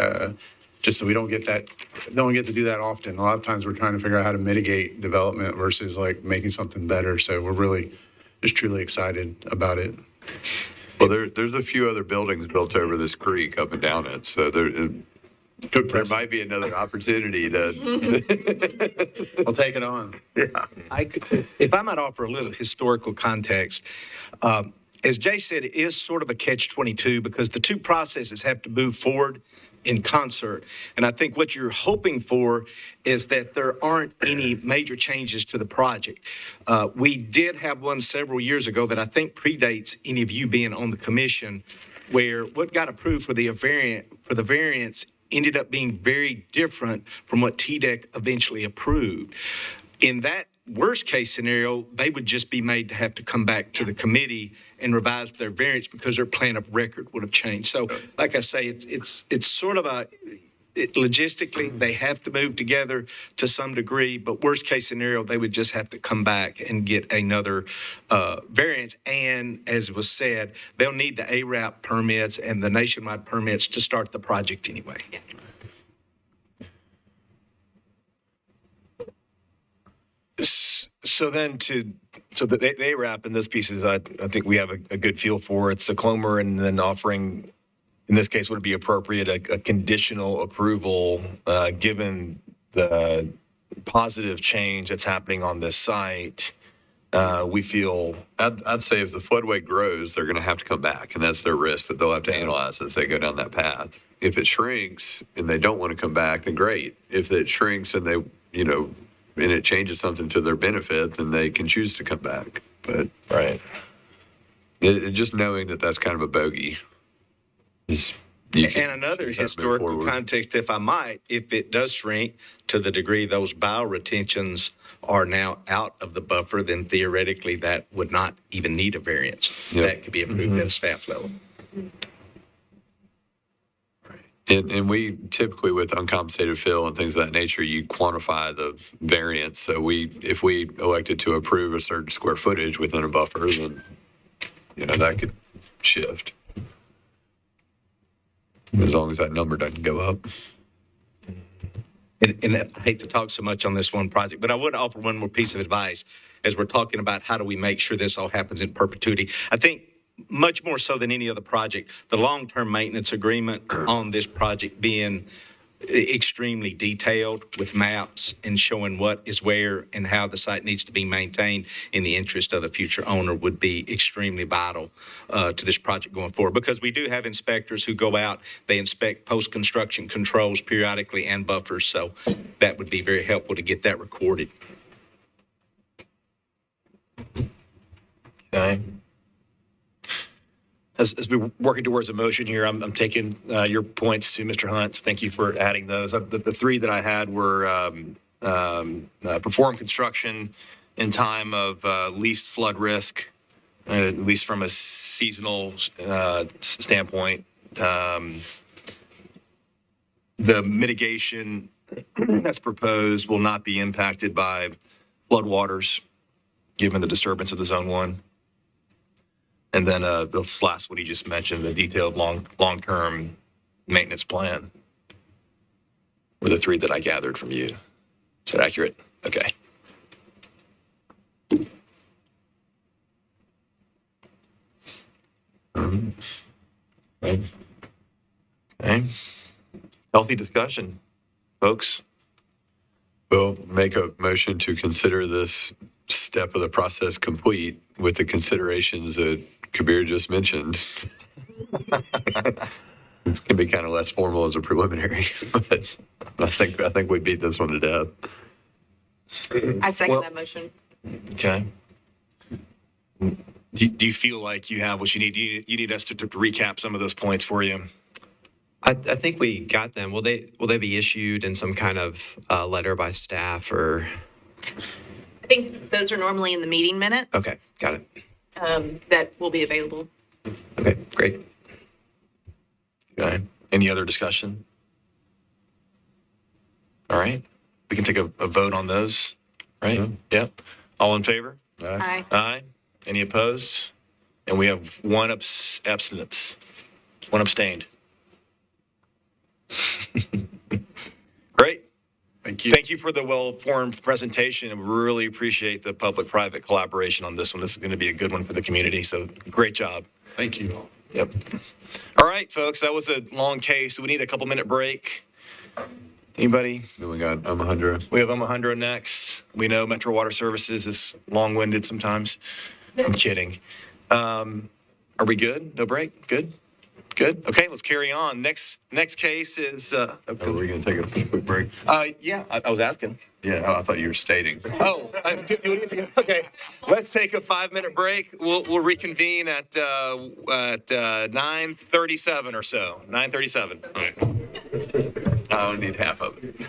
just that we don't get to do that often. A lot of times we're trying to figure out how to mitigate development versus making something better. So we're really just truly excited about it. Well, there's a few other buildings built over this creek up and down it, so there might be another opportunity to. We'll take it on. Yeah. If I might offer a little historical context, as Jay said, it is sort of a catch-22 because the two processes have to move forward in concert. And I think what you're hoping for is that there aren't any major changes to the project. We did have one several years ago that I think predates any of you being on the commission, where what got approved for the variance ended up being very different from what TDEC eventually approved. In that worst case scenario, they would just be made to have to come back to the committee and revise their variance because their plan of record would have changed. So like I say, it's sort of logistically, they have to move together to some degree, but worst case scenario, they would just have to come back and get another variance. And as was said, they'll need the ARAP permits and the nationwide permits to start the project anyway. So then so that they wrap in those pieces, I think we have a good feel for. It's the Clomer and then offering, in this case, would it be appropriate, a conditional approval, given the positive change that's happening on this site. We feel. I'd say if the floodway grows, they're going to have to come back, and that's their risk that they'll have to analyze as they go down that path. If it shrinks and they don't want to come back, then great. If it shrinks and they, and it changes something to their benefit, then they can choose to come back. But right, just knowing that that's kind of a bogey. And another historical context, if I might, if it does shrink to the degree those bioretentions are now out of the buffer, then theoretically that would not even need a variance. Yep. That could be approved at a staff level. And we typically, with uncompensated fill and things of that nature, you quantify the variance. So if we elected to approve a certain square footage within a buffer, then that could shift. As long as that number doesn't go up. And I hate to talk so much on this one project, but I would offer one more piece of advice as we're talking about how do we make sure this all happens in perpetuity. I think much more so than any other project, the long-term maintenance agreement on this project being extremely detailed with maps and showing what is where and how the site needs to be maintained in the interest of the future owner would be extremely vital to this project going forward. Because we do have inspectors who go out, they inspect post-construction controls periodically and buffers. So that would be very helpful to get that recorded. Okay. As we're working towards a motion here, I'm taking your points to Mr. Hunt. Thank you for adding those. The three that I had were perform construction in time of least flood risk, at least from a seasonal standpoint. The mitigation that's proposed will not be impacted by floodwaters, given the disturbance of the Zone 1. And then the last one you just mentioned, the detailed long-term maintenance plan, were the three that I gathered from you. Is that accurate? Okay. Okay. Healthy discussion, folks. We'll make a motion to consider this step of the process complete with the considerations that Kabir just mentioned. It's going to be kind of less formal as a preliminary, but I think we beat this one to death. I second that motion. Okay. Do you feel like you have what you need? Do you need us to recap some of those points for you? I think we got them. Will they be issued in some kind of letter by staff or? I think those are normally in the meeting minutes. Okay, got it. That will be available. Okay, great. Okay. Any other discussion? All right. We can take a vote on those, right? Yeah. Yep. All in favor? Aye. Aye. Any opposed? And we have one abstinence, one abstained. Great. Thank you. Thank you for the well-formed presentation. And we really appreciate the public-private collaboration on this one. This is going to be a good one for the community. So great job. Thank you. Yep. All right, folks, that was a long case. Do we need a couple-minute break? Anybody? Then we got Alejandro. We have Alejandro next. We know Metro Water Services is long-winded sometimes. I'm kidding. Are we good? No break? Good? Good. Okay, let's carry on. Next case is. Are we going to take a quick break? Yeah, I was asking. Yeah, I thought you were stating. Oh, okay. Let's take a 5-minute break. We'll reconvene at 9:37 or so. 9:37. All right. I only need half of it.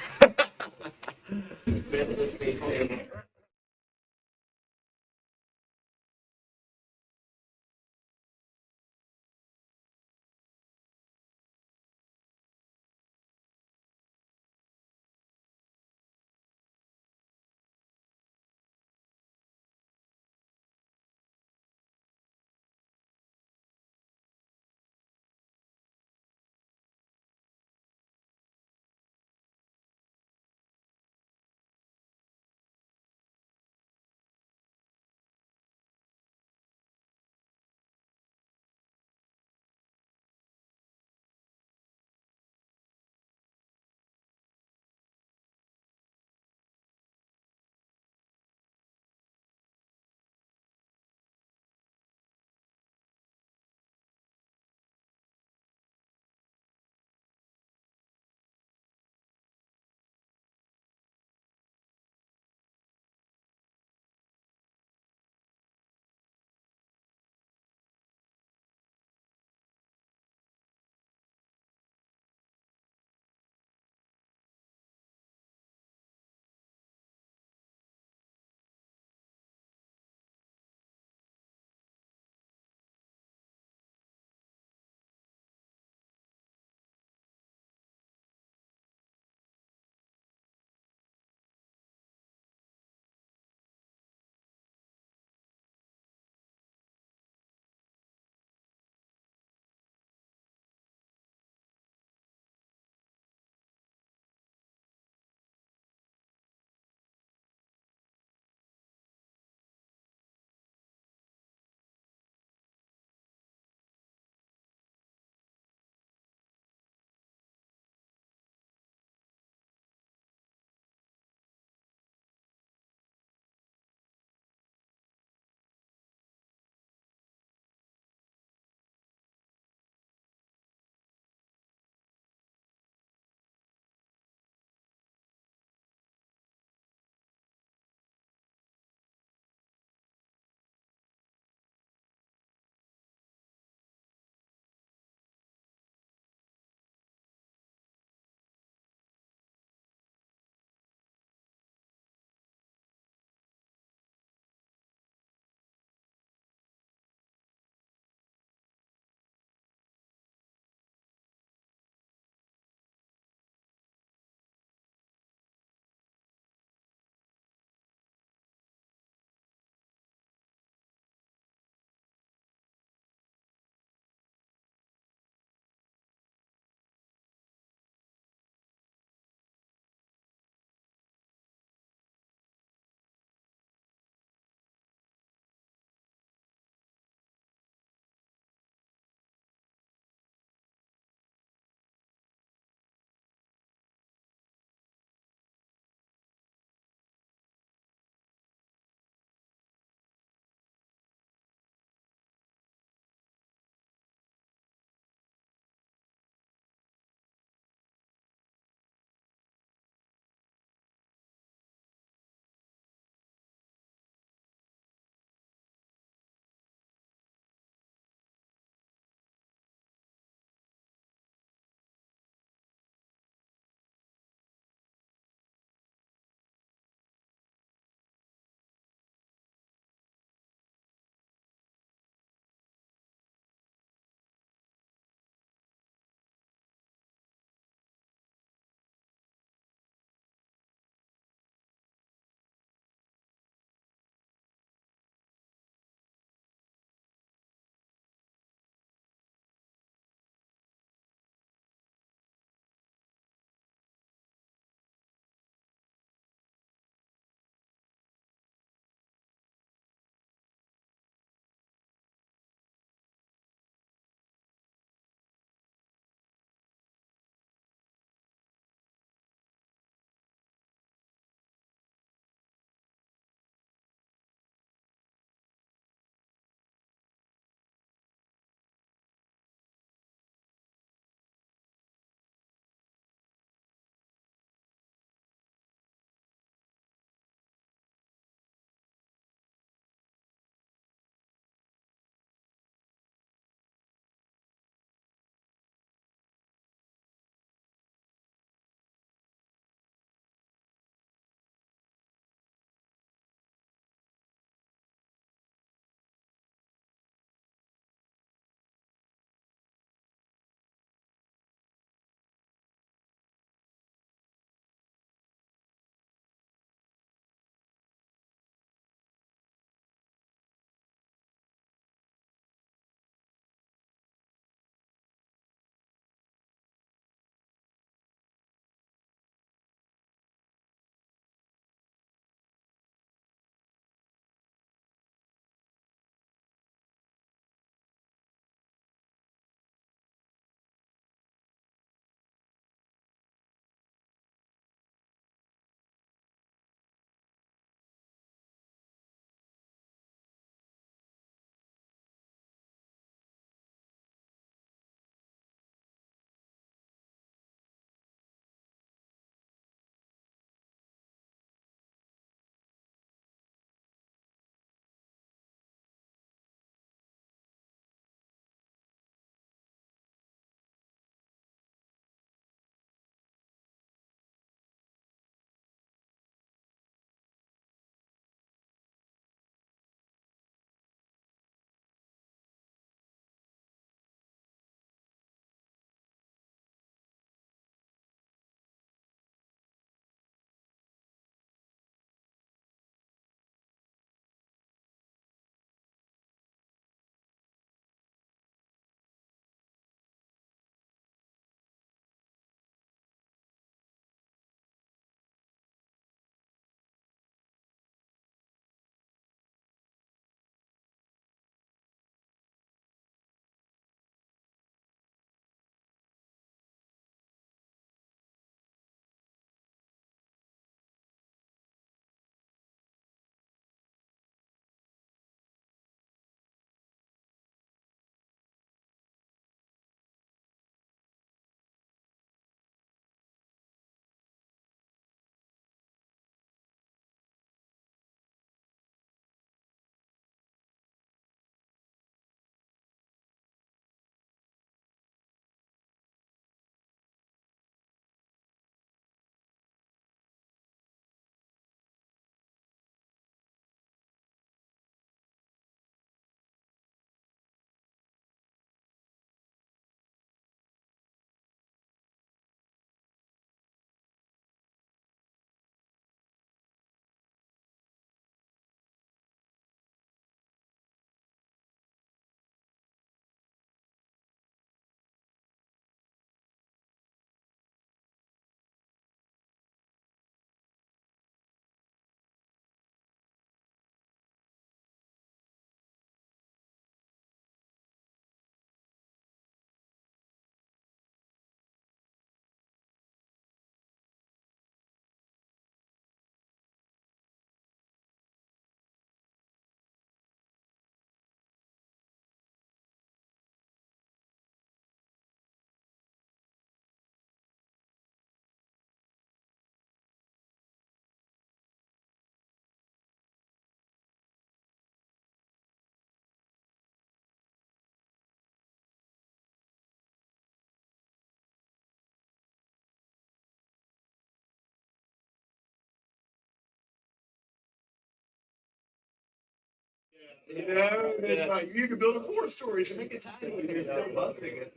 You know, it's like, you can build a 4 stories and make it tiny, and you're still busting it.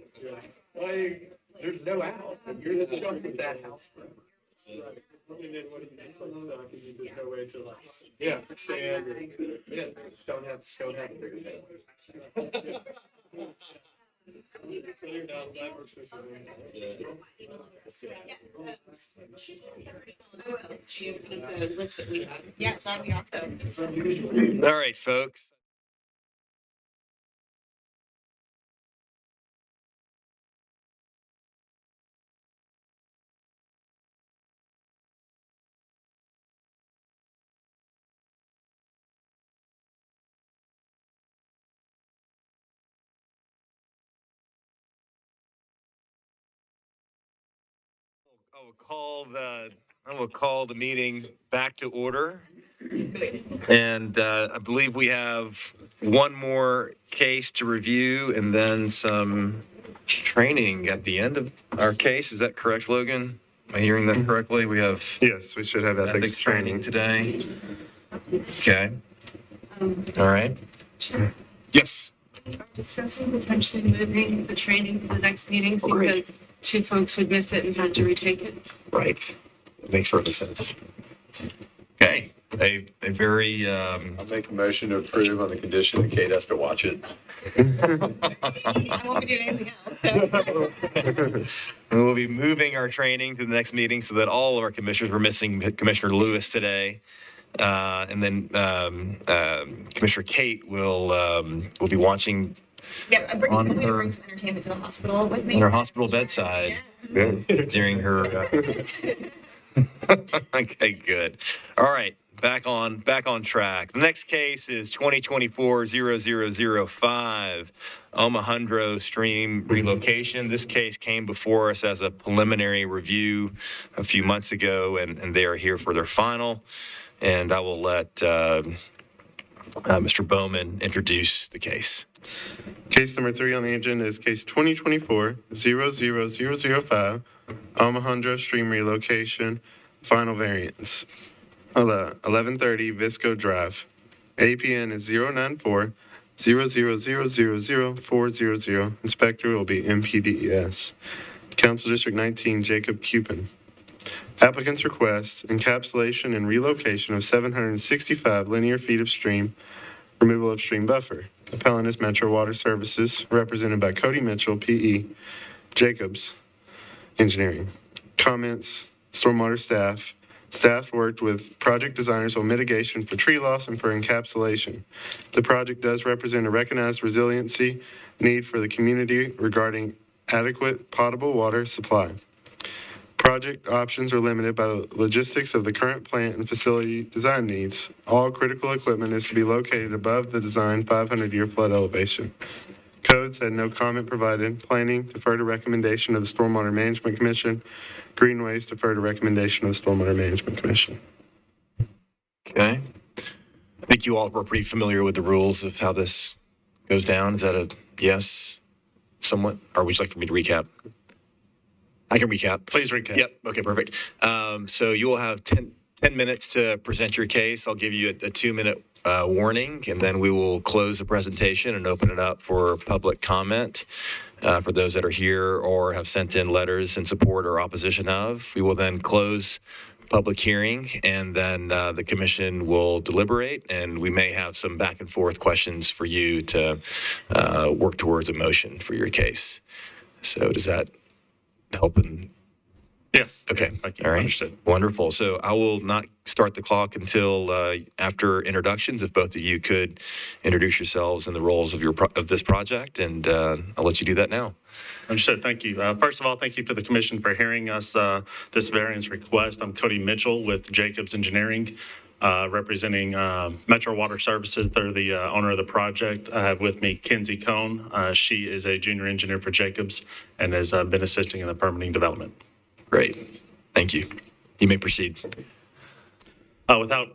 Like, there's no out, and you're just going with that house forever. Right. And then what if it's like stuck and there's no way to like Stand. Yeah, don't have a bigger bed. So that works with Yeah, that'd be awesome. All right, folks. I will call the meeting back to order. And I believe we have one more case to review and then some training at the end of our case. Is that correct, Logan? Am I hearing that correctly? We have Yes, we should have ethics training today. Okay. All right. Yes. Discussing potentially moving the training to the next meeting great. because 2 folks would miss it and had to retake it. Right. It makes perfect sense. Okay. A very I'll make a motion to approve on the condition that Kate has to watch it. I won't be doing anything else. And we'll be moving our training to the next meeting so that all of our commissioners, we're missing Commissioner Lewis today. And then Commissioner Kate will be watching Yeah, I'm On going to her- bring some entertainment to the hospital with me. in her hospital bedside during her. Okay, good. All right, back on track. The next case is 2024-0005, Omohundro Stream relocation. This case came before us as a preliminary review a few months ago, and they are here for their final. And I will let Mr. Bowman introduce the case. Case number 3 on the agenda is case 2024-00005, Omohundro Stream relocation, final variance. 1130 Visco Drive. APN is 094-0000400. Inspector will be MPDES. Council District 19, Jacob Cupin. Applicant's request, encapsulation and relocation of 765 linear feet of stream, removal of stream buffer. Appellant is Metro Water Services, represented by Cody Mitchell, P.E., Jacobs Engineering. Comments, Stormwater staff. Staff worked with project designers on mitigation for tree loss and for encapsulation. The project does represent a recognized resiliency need for the community regarding adequate potable water supply. Project options are limited by the logistics of the current plant and facility design needs. All critical equipment is to be located above the designed 500-year flood elevation. Code said no comment provided. Planning, defer to recommendation of the Stormwater Management Commission. Greenways, defer to recommendation of the Stormwater Management Commission. Okay. I think you all were pretty familiar with the rules of how this goes down. Is that a yes? Somewhat? Or would you like for me to recap? I can recap. Please recap. Yep. Okay, perfect. So you will have 10 minutes to present your case. I'll give you a 2-minute warning, and then we will close the presentation and open it up for public comment for those that are here or have sent in letters in support or opposition of. We will then close public hearing, and then the commission will deliberate, and we may have some back and forth questions for you to work towards a motion for your case. So does that help? Yes. Okay. Thank you. All right. Understood. Wonderful. So I will not start the clock until after introductions. If both of you could introduce yourselves and the roles of this project, and I'll let you do that now. Understood. Thank you. First of all, thank you for the commission for hearing us this variance request. I'm Cody Mitchell with Jacobs Engineering, representing Metro Water Services. They're the owner of the project. I have with me Kenzie Cohn. She is a junior engineer for Jacobs and has been assisting in the permitting development. Great. Thank you. You may proceed. Without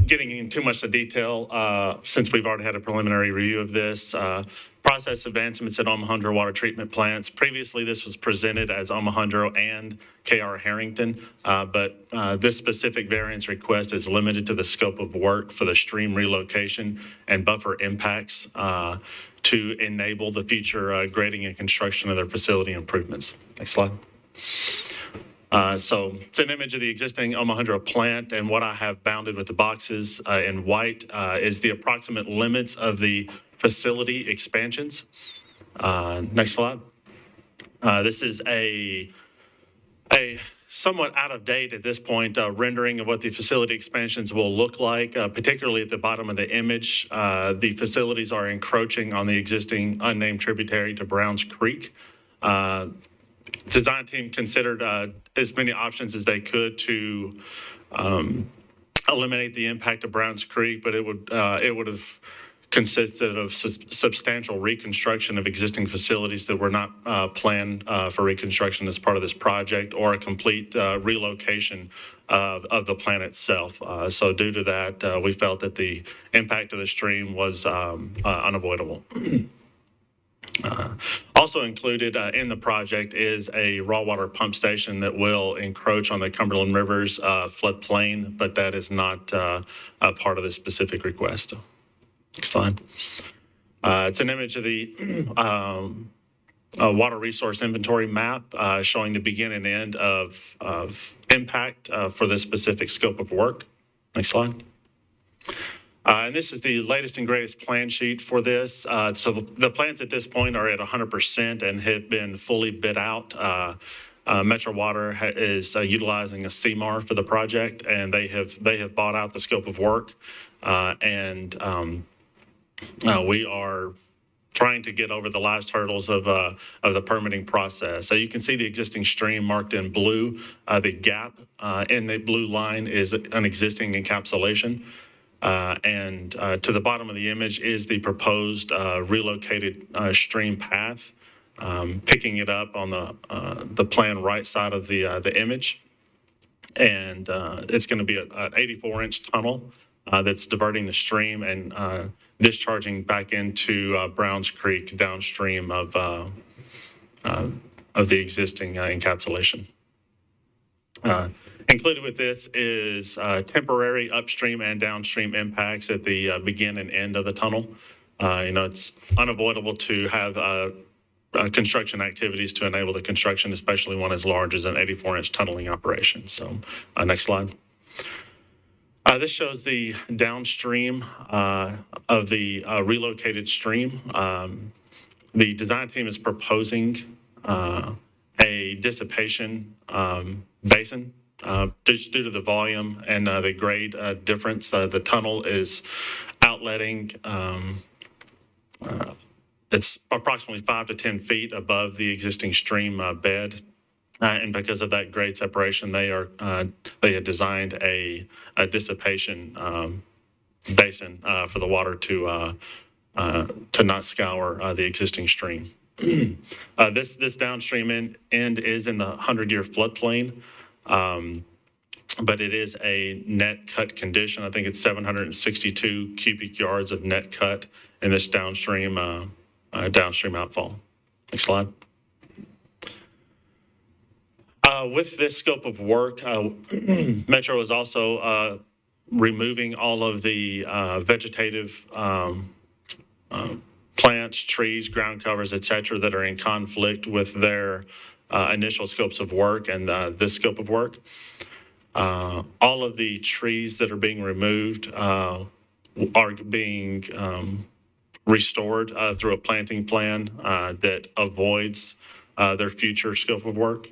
getting into too much of detail, since we've already had a preliminary review of this, process advancements at Omohundro water treatment plants. Previously, this was presented as Omohundro and KR Harrington, but this specific variance request is limited to the scope of work for the stream relocation and buffer impacts to enable the future grading and construction of their facility improvements. Next slide. So it's an image of the existing Omohundro plant, and what I have bounded with the boxes in white is the approximate limits of the facility expansions. Next slide. This is a somewhat out of date at this point rendering of what the facility expansions will look like, particularly at the bottom of the image. The facilities are encroaching on the existing unnamed tributary to Browns Creek. Design team considered as many options as they could to eliminate the impact of Browns Creek, but it would have consisted of substantial reconstruction of existing facilities that were not planned for reconstruction as part of this project, or a complete relocation of the plant itself. So due to that, we felt that the impact of the stream was unavoidable. Also included in the project is a raw water pump station that will encroach on the Cumberland River's floodplain, but that is not a part of this specific request. Next slide. It's an image of the water resource inventory map showing the begin and end of impact for this specific scope of work. Next slide. And this is the latest and greatest plan sheet for this. So the plans at this point are at 100% and have been fully bid out. Metro Water is utilizing a CMAR for the project, and they have bought out the scope of work. We are trying to get over the last hurdles of the permitting process. So you can see the existing stream marked in blue. The gap in the blue line is an existing encapsulation. To the bottom of the image is the proposed relocated stream path, picking it up on the plan right side of the image. And it's going to be an 84-inch tunnel that's diverting the stream and discharging back into Browns Creek downstream of the existing encapsulation. Included with this is temporary upstream and downstream impacts at the begin and end of the tunnel. It's unavoidable to have construction activities to enable the construction, especially one as large as an 84-inch tunneling operation. So next slide. This shows the downstream of the relocated stream. The design team is proposing a dissipation basin. Just due to the volume and the grade difference, the tunnel is outletting. It's approximately 5 to 10 feet above the existing stream bed. And because of that grade separation, they had designed a dissipation basin for the water to not scour the existing stream. This downstream end is in the 100-year floodplain. But it is a net cut condition. I think it's 762 cubic yards of net cut in this downstream outfall. Next slide. With this scope of work, Metro is also removing all of the vegetative plants, trees, ground covers, et cetera, that are in conflict with their initial scopes of work and this scope of work. All of the trees that are being removed are being restored through a planting plan that avoids their future scope of work.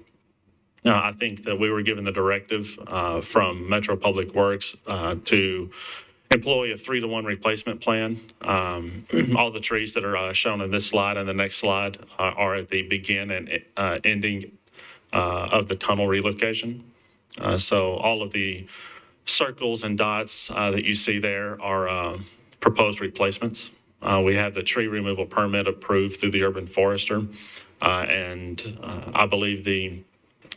I think that we were given the directive from Metro Public Works to employ a 3-to-1 replacement plan. All the trees that are shown in this slide and the next slide are at the begin and ending of the tunnel relocation. So all of the circles and dots that you see there are proposed replacements. We have the tree removal permit approved through the urban forester. I believe the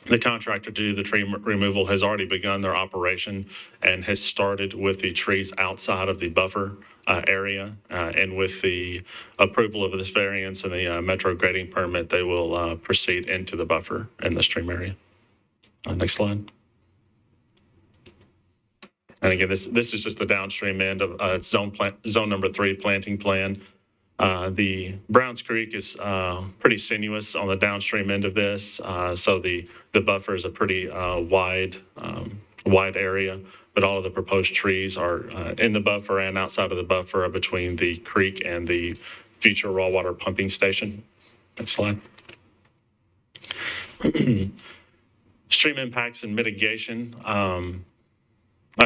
The contractor to do the tree removal has already begun their operation and has started with the trees outside of the buffer area. And with the approval of this variance and the metro grading permit, they will proceed into the buffer in the stream area. Next slide. And again, this is just the downstream end of zone number 3 planting plan. The Browns Creek is pretty sinuous on the downstream end of this, so the buffer is a pretty wide area, but all of the proposed trees are in the buffer and outside of the buffer between the creek and the future raw water pumping station. Next slide. Stream impacts and mitigation.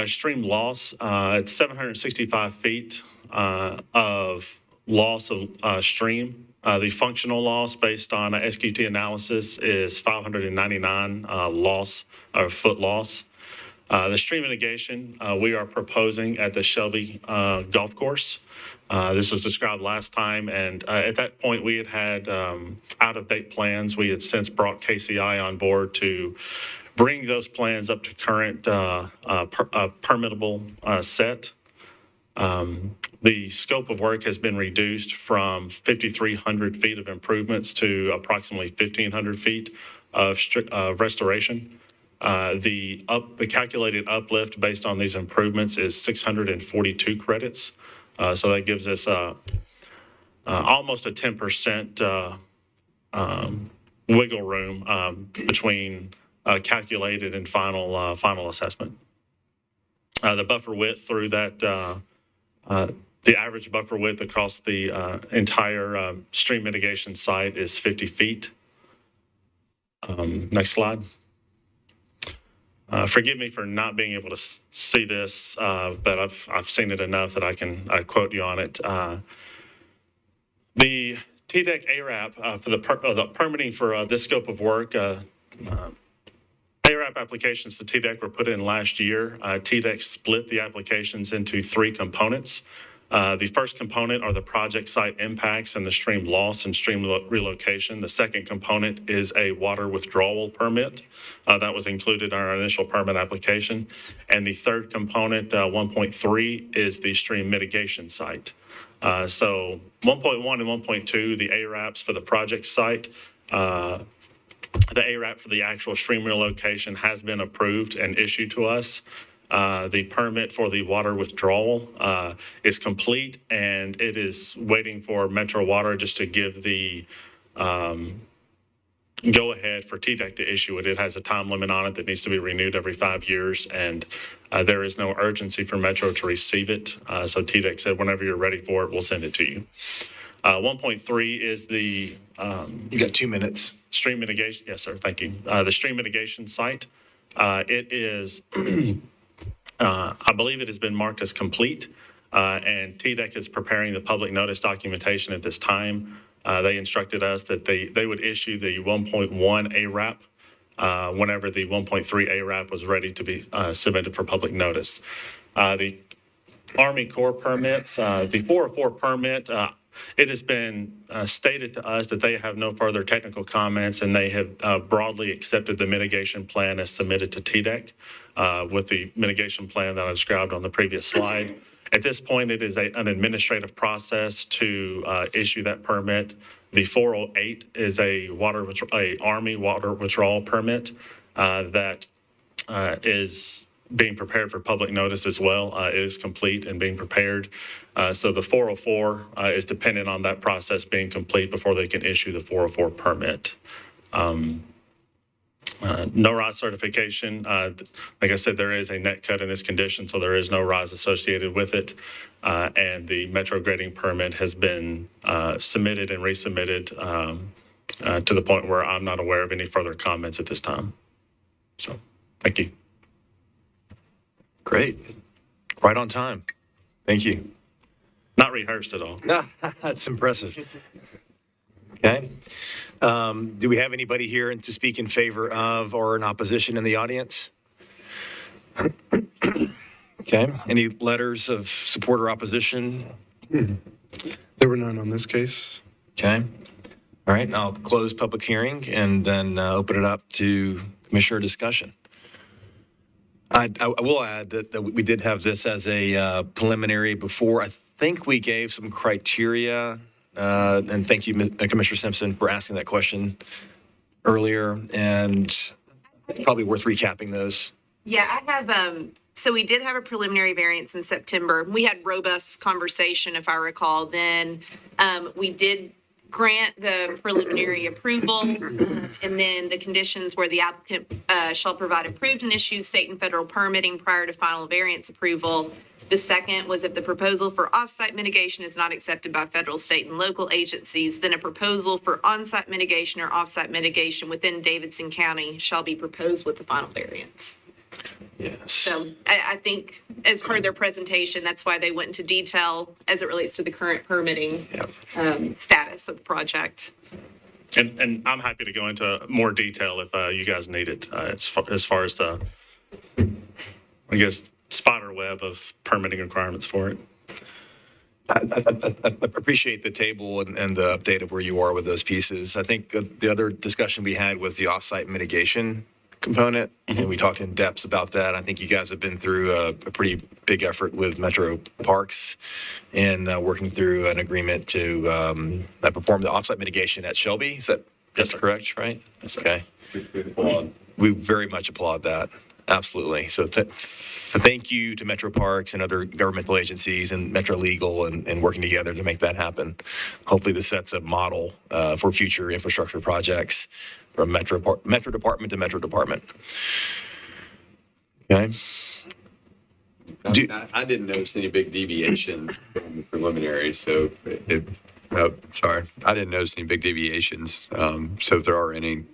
Stream loss, it's 765 feet of loss of stream. The functional loss based on SQT analysis is 599 loss or foot loss. The stream mitigation we are proposing at the Shelby Golf Course. This was described last time, and at that point we had out-of-date plans. We had since brought KCI on board to bring those plans up to current permittable set. The scope of work has been reduced from 5,300 feet of improvements to approximately 1,500 feet of restoration. The calculated uplift based on these improvements is 642 credits. So that gives us almost a 10% wiggle room between calculated and final assessment. The buffer width through that, the average buffer width across the entire stream mitigation site is 50 feet. Next slide. Forgive me for not being able to see this, but I've seen it enough that I can quote you on it. The TDEC ARAP for the permitting for this scope of work, ARAP applications to TDEC were put in last year. TDEC split the applications into 3 components. The first component are the project site impacts and the stream loss and stream relocation. The second component is a water withdrawal permit. That was included in our initial permit application. And the third component, 1.3, is the stream mitigation site. So 1.1 and 1.2, the ARAPs for the project site, the ARAP for the actual stream relocation has been approved and issued to us. The permit for the water withdrawal is complete, and it is waiting for Metro Water just to give the go-ahead for TDEC to issue it. It has a time limit on it that needs to be renewed every 5 years, and there is no urgency for Metro to receive it. So TDEC said, whenever you're ready for it, we'll send it to you. 1.3 is the... You got 2 minutes. Stream mitigation. Yes, sir. Thank you. The stream mitigation site. It is... I believe it has been marked as complete, and TDEC is preparing the public notice documentation at this time. They instructed us that they would issue the 1.1 ARAP whenever the 1.3 ARAP was ready to be submitted for public notice. The Army Corps permits, the 404 permit, it has been stated to us that they have no further technical comments, and they have broadly accepted the mitigation plan as submitted to TDEC with the mitigation plan that I described on the previous slide. At this point, it is an administrative process to issue that permit. The 408 is a Army water withdrawal permit that is being prepared for public notice as well. It is complete and being prepared. So the 404 is dependent on that process being complete before they can issue the 404 permit. No rise certification. Like I said, there is a net cut in this condition, so there is no rise associated with it. And the Metro grading permit has been submitted and resubmitted to the point where I'm not aware of any further comments at this time. So, thank you. Great. Right on time. Thank you. Not rehearsed at all. That's impressive. Okay. Do we have anybody here to speak in favor of or in opposition in the audience? Okay. Any letters of support or opposition? There were none on this case. Okay. All right. I'll close public hearing and then open it up to Commissioner discussion. I will add that we did have this as a preliminary before. I think we gave some criteria, and thank you, Commissioner Simpson, for asking that question earlier, and it's probably worth recapping those. Yeah, I have, so we did have a preliminary variance in September. We had robust conversation, if I recall, then. We did grant the preliminary approval, and then the conditions where the applicant shall provide approved and issued state and federal permitting prior to final variance approval. The second was if the proposal for offsite mitigation is not accepted by federal, state, and local agencies, then a proposal for onsite mitigation or offsite mitigation within Davidson County shall be proposed with the final variance. Yes. So I think as per their presentation, that's why they went into detail as it relates to the current permitting status of the project. And I'm happy to go into more detail if you guys need it, as far as the, I guess, spider web of permitting requirements for it. I appreciate the table and the update of where you are with those pieces. I think the other discussion we had was the offsite mitigation component, and we talked in depth about that. I think you guys have been through a pretty big effort with Metro Parks and working through an agreement to perform the offsite mitigation at Shelby. That's correct, right? That's okay. We very much applaud that. Absolutely. So thank you to Metro Parks and other governmental agencies and Metro Legal and working together to make that happen. Hopefully this sets a model for future infrastructure projects from Metro Department to Metro Department. Okay. I didn't notice any big deviation from the preliminary, so sorry. I didn't notice any big deviations. So if there are any,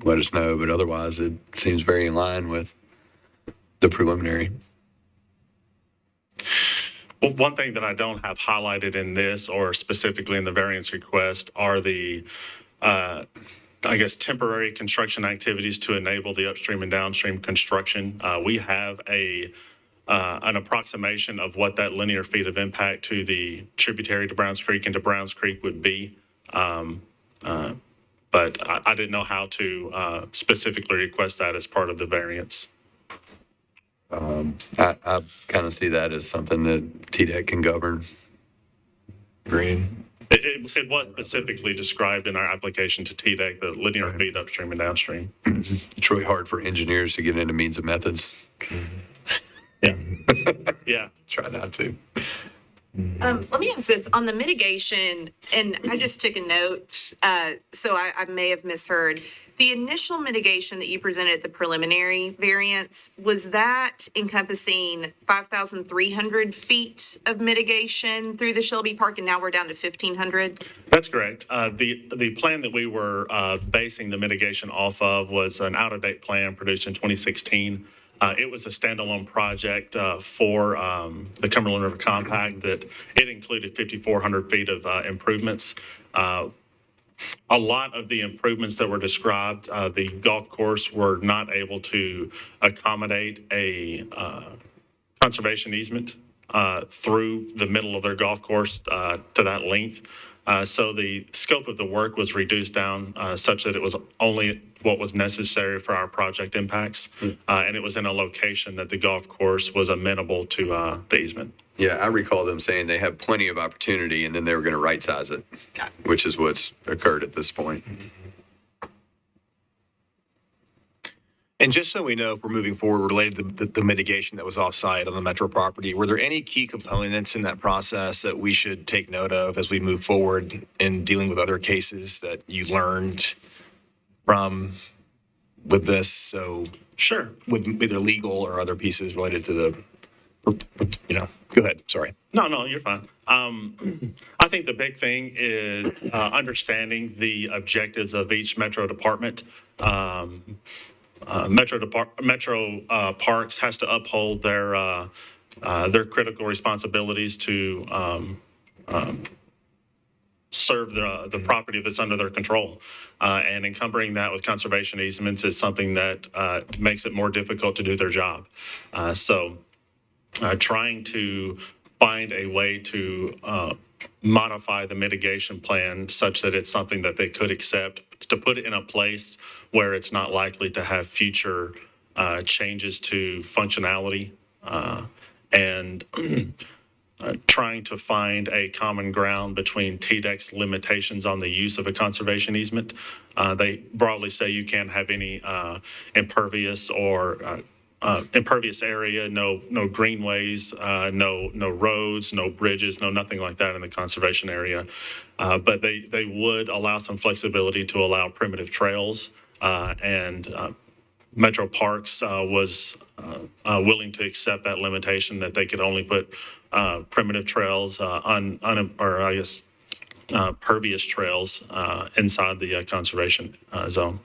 let us know, but otherwise it seems very in line with the preliminary. Well, one thing that I don't have highlighted in this or specifically in the variance request are the, I guess, temporary construction activities to enable the upstream and downstream construction. We have an approximation of what that linear feet of impact to the tributary to Browns Creek and to Browns Creek would be. But I didn't know how to specifically request that as part of the variance. I kind of see that as something that TDEC can govern. Green. It was specifically described in our application to TDEC, the linear feet upstream and downstream. It's really hard for engineers to get into means and methods. Yeah. Yeah. Try not to. Let me ask this on the mitigation, and I just took a note, so I may have misheard. The initial mitigation that you presented at the preliminary variance, was that encompassing 5,300 feet of mitigation through the Shelby Park, and now we're down to 1,500? That's correct. The plan that we were basing the mitigation off of was an out-of-date plan produced in 2016. It was a standalone project for the Cumberland River Compact that it included 5,400 feet of improvements. A lot of the improvements that were described, the golf course were not able to accommodate a conservation easement through the middle of their golf course to that length. So the scope of the work was reduced down such that it was only what was necessary for our project impacts. And it was in a location that the golf course was amenable to the easement. Yeah, I recall them saying they have plenty of opportunity and then they were going to right size it, which is what's occurred at this point. And just so we know, if we're moving forward related to the mitigation that was offsite on the Metro property, were there any key components in that process that we should take note of as we move forward in dealing with other cases that you learned from with this? So sure, with either legal or other pieces related to the, go ahead, sorry. No, you're fine. I think the big thing is understanding the objectives of each Metro department. Metro Parks has to uphold their critical responsibilities to serve the property that's under their control. And encumbering that with conservation easements is something that makes it more difficult to do their job. So trying to find a way to modify the mitigation plan such that it's something that they could accept to put it in a place where it's not likely to have future changes to functionality, and trying to find a common ground between TDEC's limitations on the use of a conservation easement. They broadly say you can't have any impervious or impervious area, no greenways, no roads, no bridges, no nothing like that in the conservation area. But they would allow some flexibility to allow primitive trails, and Metro Parks was willing to accept that limitation that they could only put primitive trails pervious trails inside the conservation zone.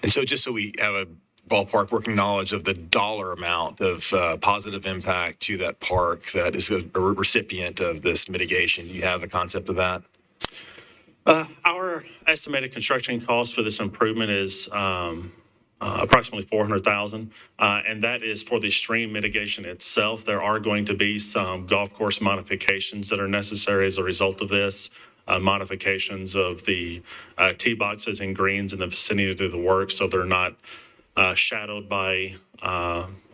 And so just so we have a ballpark working knowledge of the dollar amount of positive impact to that park that is a recipient of this mitigation, do you have a concept of that? Our estimated construction cost for this improvement is approximately $400,000, and that is for the stream mitigation itself. There are going to be some golf course modifications that are necessary as a result of this, modifications of the tee boxes and greens in the vicinity to do the work, so they're not shadowed by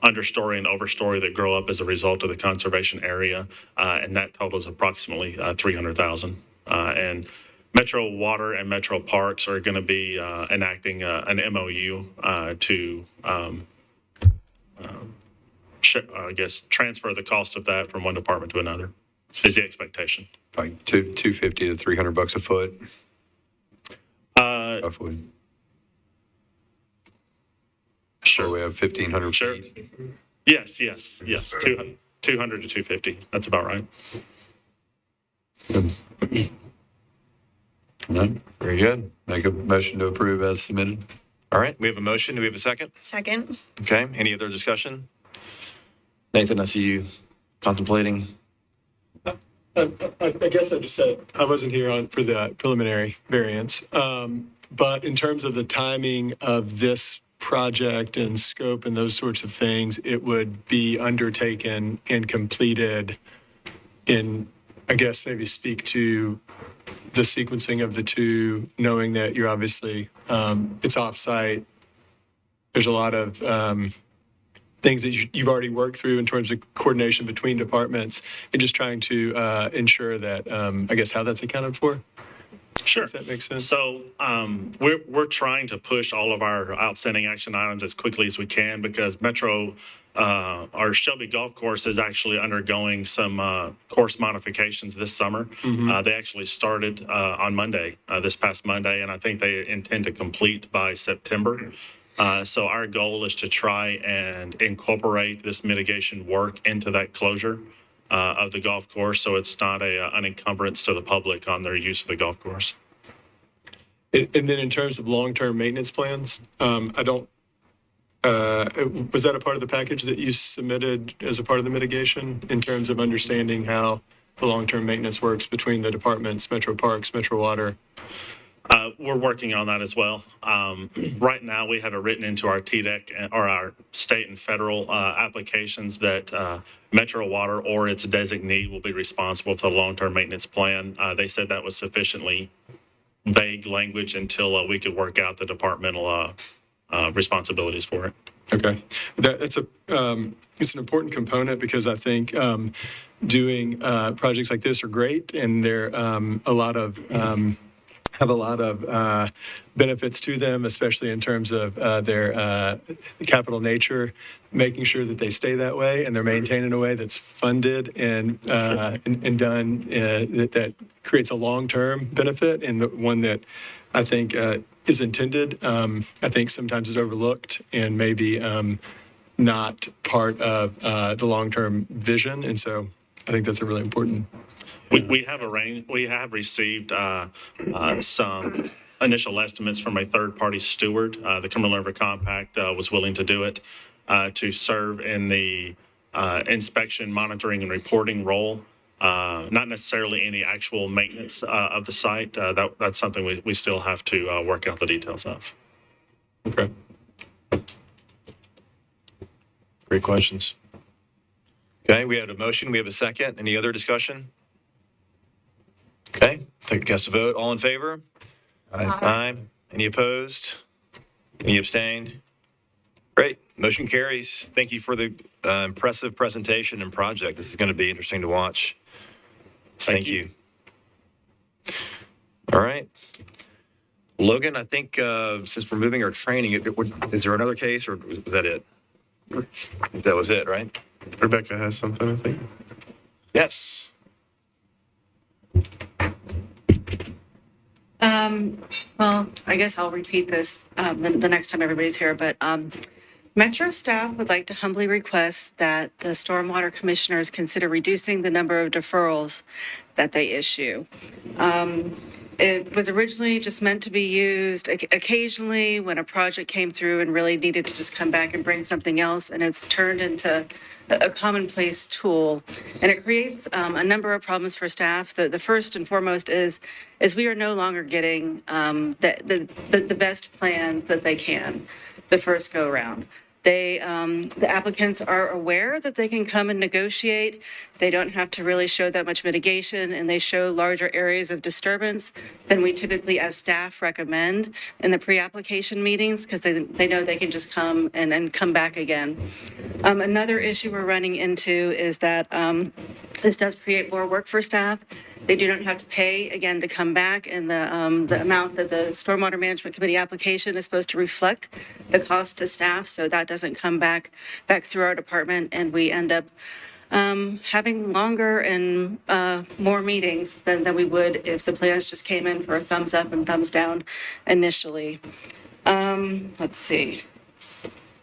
understory and overstory that grow up as a result of the conservation area, and that totals approximately $300,000. And Metro Water and Metro Parks are going to be enacting an MOU to, transfer the cost of that from one department to another, is the expectation. Like $250 to $300 a foot. Roughly. Sure. So we have 1,500 Sure. feet. Yes. 200 to 250. That's about right. No? Very good. Make a motion to approve as submitted. All right, we have a motion. Do we have a second? Second. Okay, any other discussion? Nathan, I see you contemplating. I guess I just said, I wasn't here for the preliminary variance. But in terms of the timing of this project and scope and those sorts of things, it would be undertaken and completed in, I guess, maybe speak to the sequencing of the two, knowing that you're obviously, it's offsite. There's a lot of things that you've already worked through in terms of coordination between departments, and just trying to ensure that, I guess, how that's accounted for. Sure. If that makes sense. So we're trying to push all of our outstanding action items as quickly as we can, because Metro, our Shelby Golf Course is actually undergoing some course modifications this summer. Mm-hmm. They actually started on Monday, this past Monday, and I think they intend to complete by September. So our goal is to try and incorporate this mitigation work into that closure of the golf course, so it's not an encumbrance to the public on their use of the golf course. And then in terms of long-term maintenance plans, was that a part of the package that you submitted as a part of the mitigation in terms of understanding how the long-term maintenance works between the departments, Metro Parks, Metro Water? We're working on that as well. Right now, we have it written into our TDEC or our state and federal applications that Metro Water or its designee will be responsible for the long-term maintenance plan. They said that was sufficiently vague language until we could work out the departmental responsibilities for it. Okay, it's an important component, because I think doing projects like this are great, and they're have a lot of benefits to them, especially in terms of their capital nature, making sure that they stay that way and they're maintained in a way that's funded and done that creates a long-term benefit, and the one that I think is intended, I think sometimes is overlooked and maybe not part of the long-term vision. And so I think that's a really important. We have received some initial estimates from a third-party steward. The Cumberland River Compact was willing to do it to serve in the inspection, monitoring, and reporting role. Not necessarily any actual maintenance of the site. That's something we still have to work out the details of. Okay. Great questions. Okay, we have a motion. We have a second. Any other discussion? Okay, take a cast a vote. All in favor? Aye. Any opposed? Any abstained? Great. Motion carries. Thank you for the impressive presentation and project. This is going to be interesting to watch. Thank you. All right. Logan, I think since we're moving our training, is there another case or was that it? That was it, right? Rebecca has something, I think. Yes. Well, I guess I'll repeat this the next time everybody's here, but Metro staff would like to humbly request that the Stormwater Commissioners consider reducing the number of deferrals that they issue. It was originally just meant to be used occasionally when a project came through and really needed to just come back and bring something else, and it's turned into a commonplace tool. And it creates a number of problems for staff. The first and foremost is we are no longer getting the best plans that they can the first go around. The applicants are aware that they can come and negotiate. They don't have to really show that much mitigation, and they show larger areas of disturbance than we typically as staff recommend in the pre-application meetings, because they know they can just come and come back again. Another issue we're running into is that this does create more work for staff. They do not have to pay again to come back, and the amount that the Stormwater Management Committee application is supposed to reflect the cost to staff, so that doesn't come back through our department, and we end up having longer and more meetings than we would if the plans just came in for a thumbs up and thumbs down initially. Let's see.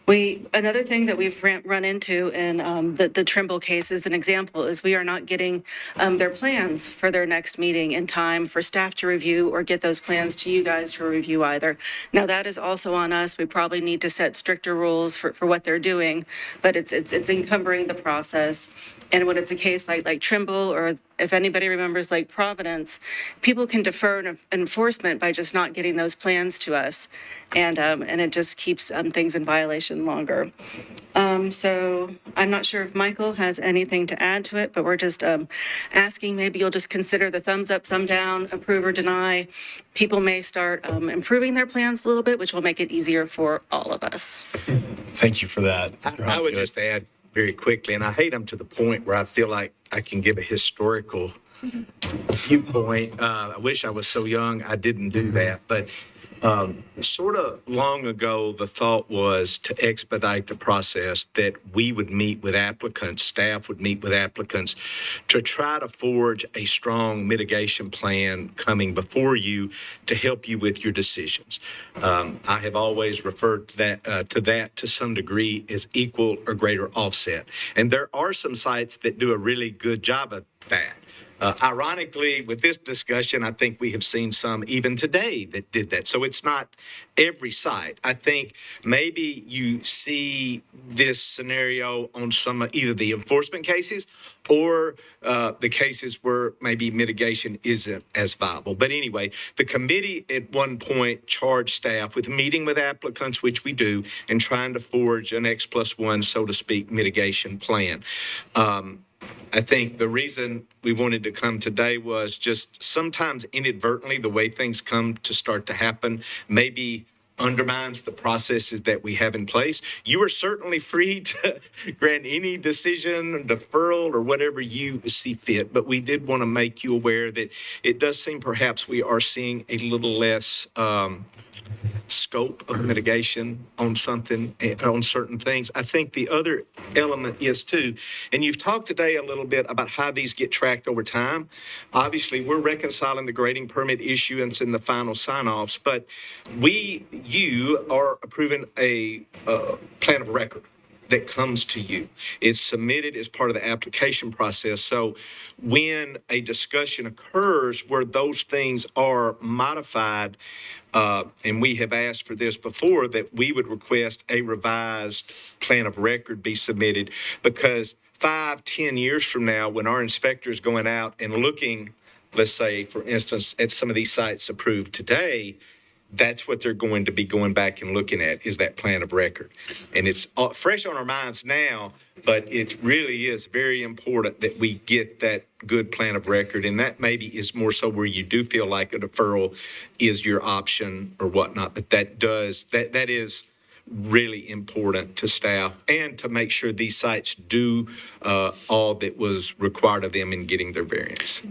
Another thing that we've run into in the Trimble case as an example is we are not getting their plans for their next meeting in time for staff to review or get those plans to you guys for review either. Now, that is also on us. We probably need to set stricter rules for what they're doing, but it's encumbering the process. And when it's a case like Trimble, or if anybody remembers like Providence, people can defer enforcement by just not getting those plans to us. And it just keeps things in violation longer. So I'm not sure if Michael has anything to add to it, but we're just asking maybe you'll just consider the thumbs up, thumb down, approve or deny. People may start improving their plans a little bit, which will make it easier for all of us. Thank you for that. I would just add very quickly, and I hate them to the point where I feel like I can give a historical viewpoint. I wish I was so young I didn't do that, but sort of long ago, the thought was to expedite the process that we would meet with applicants, staff would meet with applicants to try to forge a strong mitigation plan coming before you to help you with your decisions. I have always referred to that to some degree as equal or greater offset. And there are some sites that do a really good job of that. Ironically, with this discussion, I think we have seen some even today that did that. So it's not every site. I think maybe you see this scenario on some of either the enforcement cases or the cases where maybe mitigation isn't as viable. But anyway, the committee at one point charged staff with meeting with applicants, which we do, and trying to forge an X+1, so to speak, mitigation plan. I think the reason we wanted to come today was just sometimes inadvertently the way things come to start to happen maybe undermines the processes that we have in place. You are certainly free to grant any decision, deferral, or whatever you see fit, but we did want to make you aware that it does seem perhaps we are seeing a little less scope of mitigation on certain things. I think the other element is too, and you've talked today a little bit about how these get tracked over time. Obviously, we're reconciling the grading permit issuance and the final sign-offs, but you are approving a plan of record that comes to you. It's submitted as part of the application process. So when a discussion occurs where those things are modified, and we have asked for this before, that we would request a revised plan of record be submitted, because 5-10 years from now, when our inspector is going out and looking, let's say, for instance, at some of these sites approved today, that's what they're going to be going back and looking at, is that plan of record. And it's fresh on our minds now, but it really is very important that we get that good plan of record. And that maybe is more so where you do feel like a deferral is your option or whatnot. But that is really important to staff and to make sure these sites do all that was required of them in getting their variance.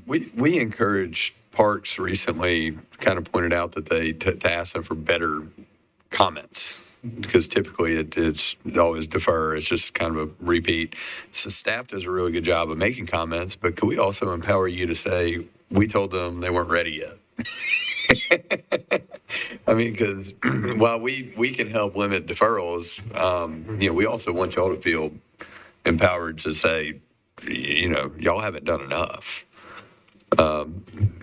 We encourage Parks recently kind of pointed out that they to ask them for better comments, because typically it's always defer. It's just kind of a repeat. So staff does a really good job of making comments, but could we also empower you to say, we told them they weren't ready yet? I mean, because while we can help limit deferrals, we also want y'all to feel empowered to say, y'all haven't done enough.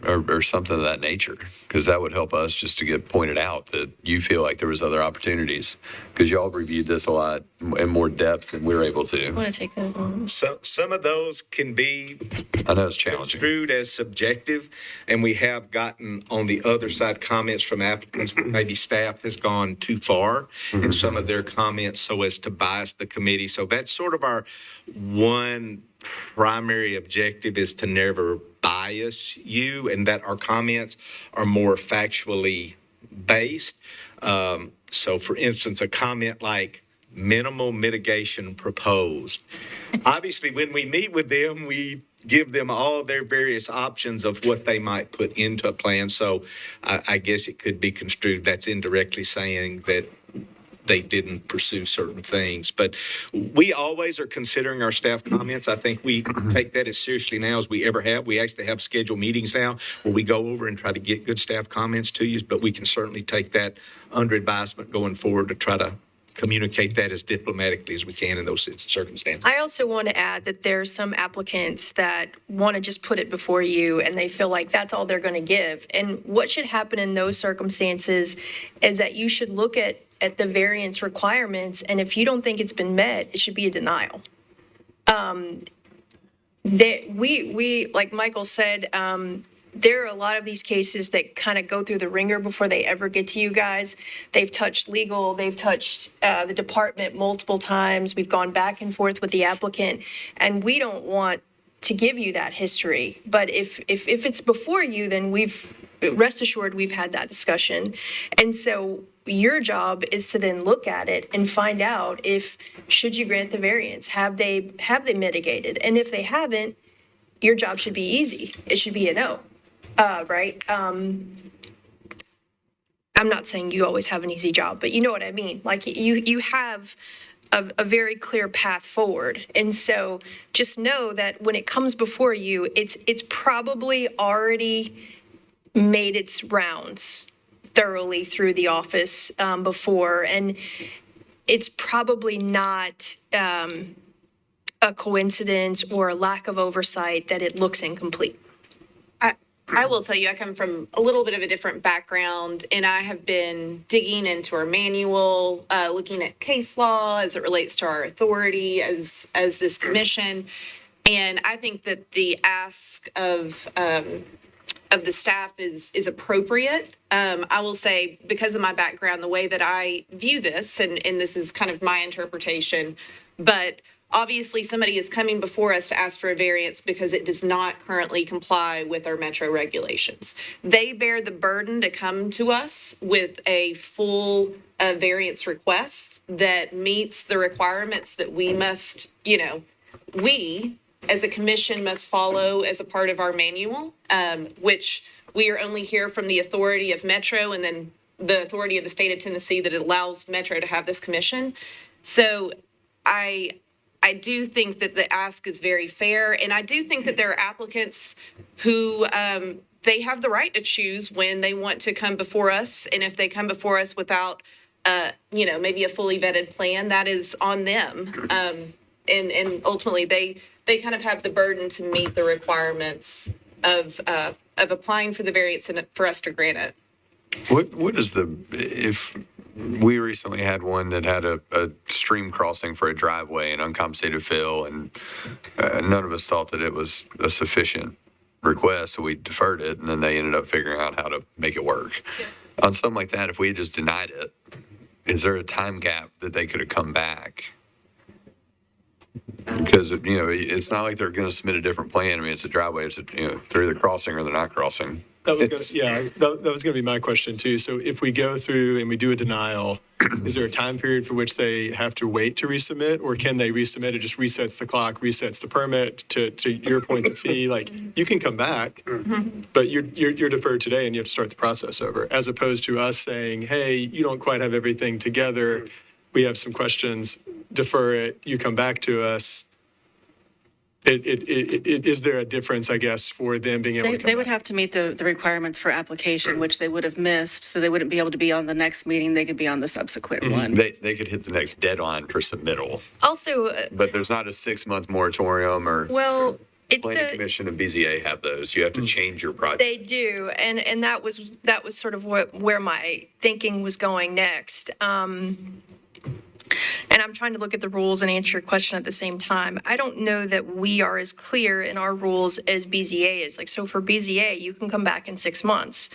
Or something of that nature, because that would help us just to get pointed out that you feel like there was other opportunities, because y'all reviewed this a lot in more depth than we were able to. I want to take that one. So some of those can be, I know it's challenging, construed as subjective, and we have gotten on the other side comments from applicants that maybe staff has gone too far in some of their comments so as to bias the committee. So that's sort of our one primary objective, is to never bias you, and that our comments are more factually based. So for instance, a comment like minimal mitigation proposed. Obviously, when we meet with them, we give them all their various options of what they might put into a plan. So I guess it could be construed that's indirectly saying that they didn't pursue certain things. But we always are considering our staff comments. I think we take that as seriously now as we ever have. We actually have scheduled meetings now where we go over and try to get good staff comments to you, but we can certainly take that under advisement going forward to try to communicate that as diplomatically as we can in those circumstances. I also want to add that there's some applicants that want to just put it before you and they feel like that's all they're going to give. And what should happen in those circumstances is that you should look at the variance requirements, and if you don't think it's been met, it should be a denial. We like Michael said, there are a lot of these cases that kind of go through the ringer before they ever get to you guys. They've touched legal, they've touched the department multiple times. We've gone back and forth with the applicant, and we don't want to give you that history. But if it's before you, then rest assured we've had that discussion. And so your job is to then look at it and find out if, should you grant the variance, have they mitigated? And if they haven't, your job should be easy. It should be a no. Right? I'm not saying you always have an easy job, but you know what I mean. Like you have a very clear path forward. And so just know that when it comes before you, it's probably already made its rounds thoroughly through the office before. And it's probably not a coincidence or a lack of oversight that it looks incomplete. I will tell you, I come from a little bit of a different background, and I have been digging into our manual, looking at case law as it relates to our authority as this commission. And I think that the ask of the staff is appropriate. I will say, because of my background, the way that I view this, and this is kind of my interpretation, but obviously somebody is coming before us to ask for a variance because it does not currently comply with our metro regulations. They bear the burden to come to us with a full variance request that meets the requirements that we must, we as a commission must follow as a part of our manual, which we are only here from the authority of Metro and then the authority of the state of Tennessee that allows Metro to have this commission. So I do think that the ask is very fair, and I do think that there are applicants who they have the right to choose when they want to come before us, and if they come before us without, maybe a fully vetted plan, that is on them. And ultimately, they kind of have the burden to meet the requirements of applying for the variance and for us to grant it. What is if we recently had one that had a stream crossing for a driveway and uncompensated fill, and none of us thought that it was a sufficient request, so we deferred it, and then they ended up figuring out how to make it work. On something like that, if we had just denied it, is there a time gap that they could have come back? Because, it's not like they're going to submit a different plan. I mean, it's a driveway. They're either crossing or they're not crossing. That was going to be my question too. So if we go through and we do a denial, is there a time period for which they have to wait to resubmit, or can they resubmit? It just resets the clock, resets the permit to your point of fee. Like, you can come back, but you're deferred today and you have to start the process over, as opposed to us saying, hey, you don't quite have everything together. We have some questions, defer it, you come back to us. Is there a difference, I guess, for them being able to come They would back? have to meet the requirements for application, which they would have missed, so they wouldn't be able to be on the next meeting. They could be on the subsequent one. They could hit the next deadline for submittal, Also, but there's not a 6-month moratorium or well, it's Planning the, Commission and BZA have those. You have to change your project. they do, and that was sort of where my thinking was going next. And I'm trying to look at the rules and answer your question at the same time. I don't know that we are as clear in our rules as BZA is. Like, so for BZA, you can come back in 6 months.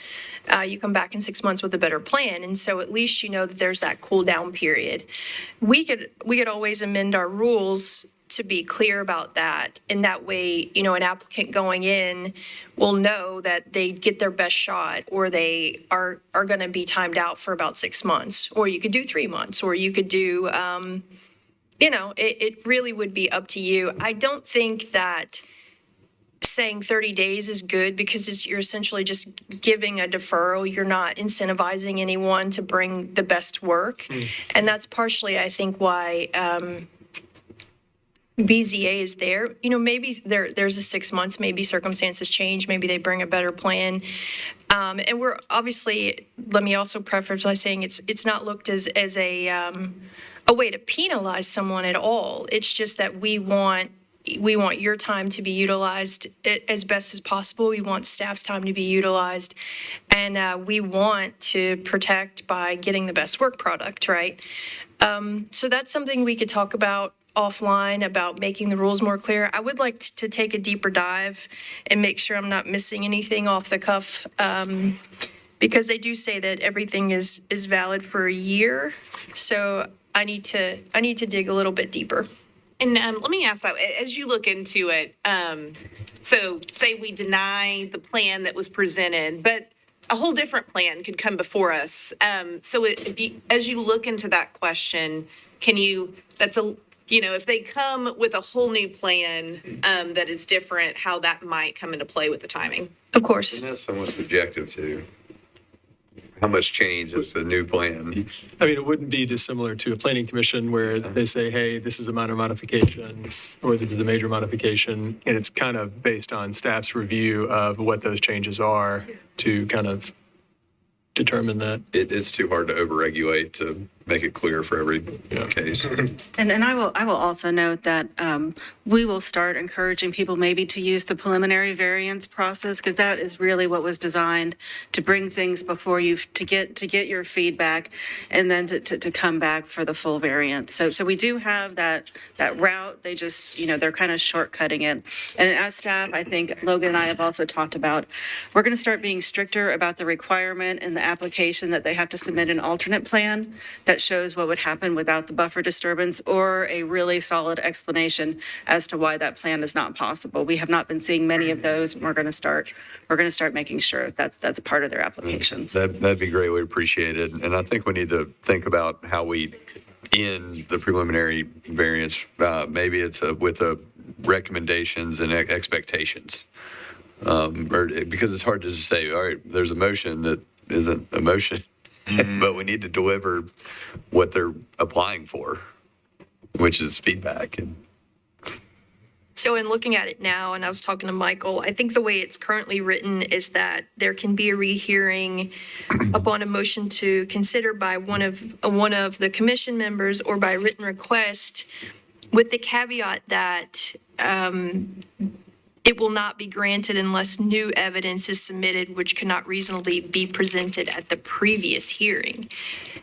You come back in 6 months with a better plan, and so at least you know that there's that cool down period. We could always amend our rules to be clear about that, and that way, an applicant going in will know that they get their best shot, or they are going to be timed out for about 6 months, or you could do 3 months, or you could do, it really would be up to you. I don't think that saying 30 days is good, because you're essentially just giving a deferral. You're not incentivizing anyone to bring the best work, and that's partially, I think, why BZA is there. Maybe there's a 6 months, maybe circumstances change, maybe they bring a better plan. And we're obviously, let me also preface by saying it's not looked as a way to penalize someone at all. It's just that we want your time to be utilized as best as possible. We want staff's time to be utilized, and we want to protect by getting the best work product, right? So that's something we could talk about offline, about making the rules more clear. I would like to take a deeper dive and make sure I'm not missing anything off the cuff, because they do say that everything is valid for a year. So I need to dig a little bit deeper. And let me ask that, as you look into it, so say we deny the plan that was presented, but a whole different plan could come before us. So as you look into that question, if they come with a whole new plan that is different, how that might come into play with the timing? Of course. And that's somewhat subjective too. How much change is the new plan? I mean, it wouldn't be dissimilar to a planning commission where they say, hey, this is a minor modification, or this is a major modification, and it's kind of based on staff's review of what those changes are to kind of determine that. It's too hard to overregulate to make it clear for every case. And I will also note that we will start encouraging people maybe to use the preliminary variance process, because that is really what was designed to bring things before you, to get your feedback, and then to come back for the full variance. So we do have that route. They just, they're kind of shortcutting it. And as staff, I think Logan and I have also talked about, we're going to start being stricter about the requirement in the application that they have to submit an alternate plan that shows what would happen without the buffer disturbance, or a really solid explanation as to why that plan is not possible. We have not been seeing many of those, and we're going to start making sure that's part of their applications. That'd be great. We appreciate it. And I think we need to think about how we end the preliminary variance. Maybe it's with recommendations and expectations. Because it's hard to just say, all right, there's a motion that isn't a motion. But we need to deliver what they're applying for, which is feedback. So in looking at it now, and I was talking to Michael, I think the way it's currently written is that there can be a rehearing upon a motion to consider by one of the commission members, or by written request, with the caveat that it will not be granted unless new evidence is submitted, which cannot reasonably be presented at the previous hearing.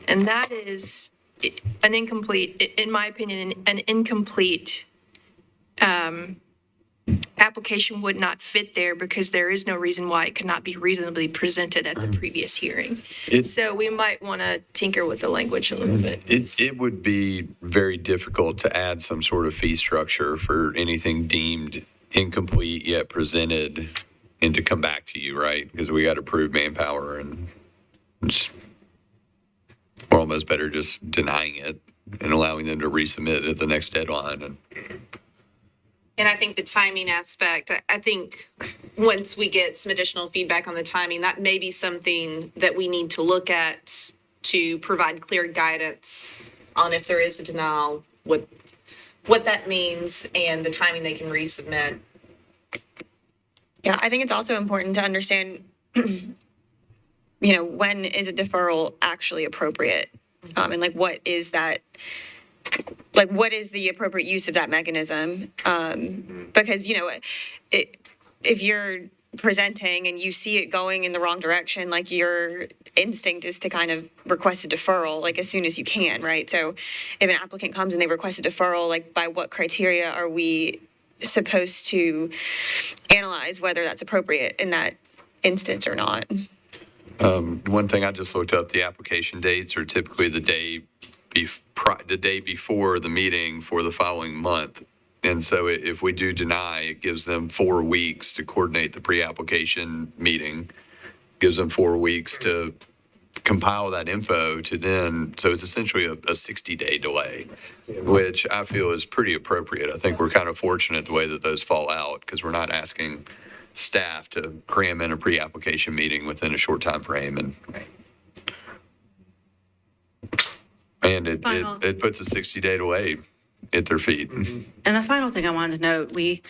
And that is an incomplete, in my opinion, an incomplete application would not fit there because there is no reason why it could not be reasonably presented at the previous hearing. So we might want to tinker with the language a little bit. It would be very difficult to add some sort of fee structure for anything deemed incomplete yet presented and to come back to you, right? Because we got to prove manpower and we're almost better just denying it and allowing them to resubmit at the next deadline. And I think the timing aspect, I think once we get some additional feedback on the timing, that may be something that we need to look at to provide clear guidance on if there is a denial, what that means and the timing they can resubmit. Yeah, I think it's also important to understand, when is a deferral actually appropriate? And like, what is that? Like, what is the appropriate use of that mechanism? Because, if you're presenting and you see it going in the wrong direction, like your instinct is to kind of request a deferral, like as soon as you can, right? So if an applicant comes and they request a deferral, like by what criteria are we supposed to analyze whether that's appropriate in that instance or not? One thing I just looked up, the application dates are typically the day before the meeting for the following month. And so if we do deny, it gives them 4 weeks to coordinate the pre-application meeting, gives them 4 weeks to compile that info to then, so it's essentially a 60-day delay, which I feel is pretty appropriate. I think we're kind of fortunate the way that those fall out because we're not asking staff to cram in a pre-application meeting within a short time frame. And it puts a 60-day delay at their feet. And the final thing I wanted to note, we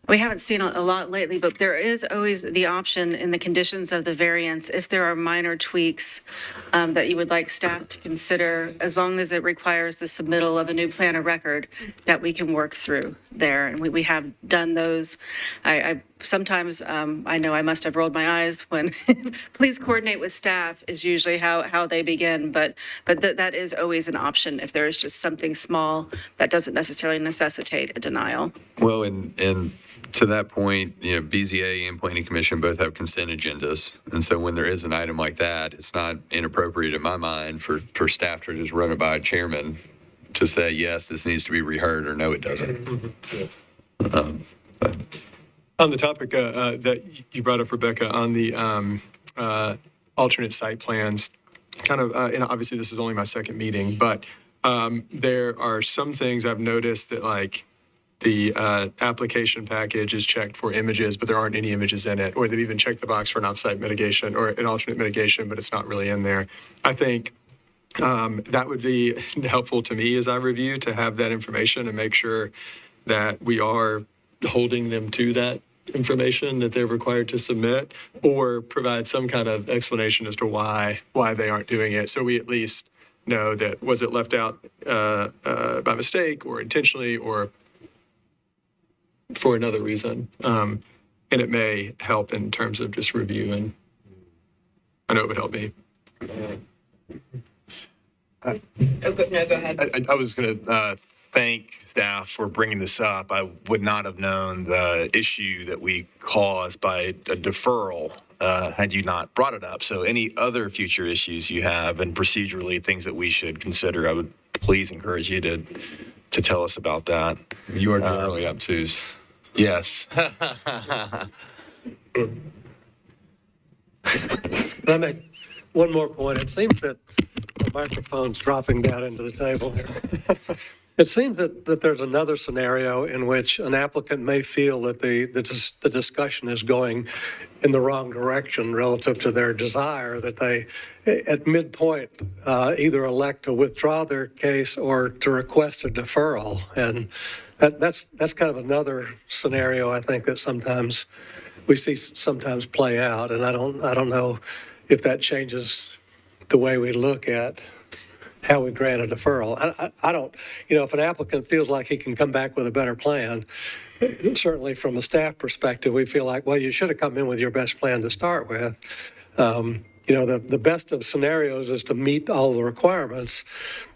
haven't seen a lot lately, but there is always the option in the conditions of the variance, if there are minor tweaks that you would like staff to consider, as long as it requires the submittal of a new plan of record, that we can work through there. And we have done those. I sometimes, I know I must have rolled my eyes when please coordinate with staff is usually how they begin, but that is always an option if there is just something small that doesn't necessarily necessitate a denial. Well, and to that point, BZA and Planning Commission both have consent agendas. And so when there is an item like that, it's not inappropriate in my mind for staff to just run it by a chairman to say, yes, this needs to be reheard, or no, it doesn't. On the topic that you brought up, Rebecca, on the alternate site plans, kind of, and obviously this is only my second meeting, but there are some things I've noticed that like the application package is checked for images, but there aren't any images in it, or they've even checked the box for an offsite mitigation or an alternate mitigation, but it's not really in there. I think that would be helpful to me as I review to have that information and make sure that we are holding them to that information that they're required to submit, or provide some kind of explanation as to why they aren't doing it. So we at least know that was it left out by mistake or intentionally or for another reason. And it may help in terms of just review, and I know it would help me. Go ahead. I was going to thank staff for bringing this up. I would not have known the issue that we caused by a deferral had you not brought it up. So any other future issues you have and procedurally things that we should consider, I would please encourage you to tell us about that. You are generally obtuse. Yes. Can I make one more point? It seems that the microphone's dropping down into the table here. It seems that there's another scenario in which an applicant may feel that the discussion is going in the wrong direction relative to their desire, that they, at midpoint, either elect to withdraw their case or to request a deferral. And that's kind of another scenario I think that sometimes we see sometimes play out. And I don't know if that changes the way we look at how we grant a deferral. I don't, if an applicant feels like he can come back with a better plan, certainly from a staff perspective, we feel like, well, you should have come in with your best plan to start with. the best of scenarios is to meet all the requirements.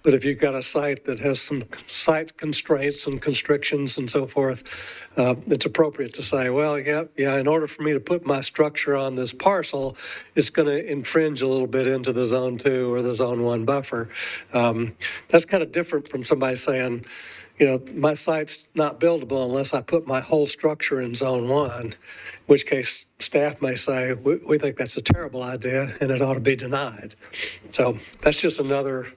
But if you've got a site that has some site constraints and constrictions and so forth, it's appropriate to say, well, yeah, in order for me to put my structure on this parcel, it's going to infringe a little bit into the Zone 2 or the Zone 1 buffer. That's kind of different from somebody saying, my site's not buildable unless I put my whole structure in Zone 1, in which case staff may say, we think that's a terrible idea and it ought to be denied. So that's just another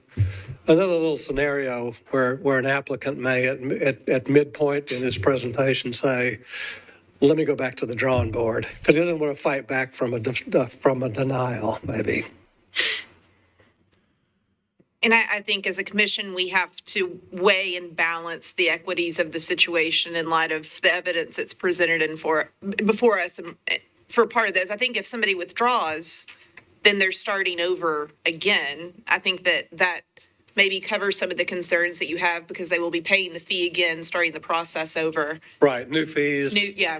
little scenario where an applicant may at midpoint in his presentation say, let me go back to the drawing board, because he doesn't want to fight back from a denial, maybe. And I think as a commission, we have to weigh and balance the equities of the situation in light of the evidence that's presented before us. And for part of this, I think if somebody withdraws, then they're starting over again. I think that maybe covers some of the concerns that you have, because they will be paying the fee again, starting the process over. Right, new fees.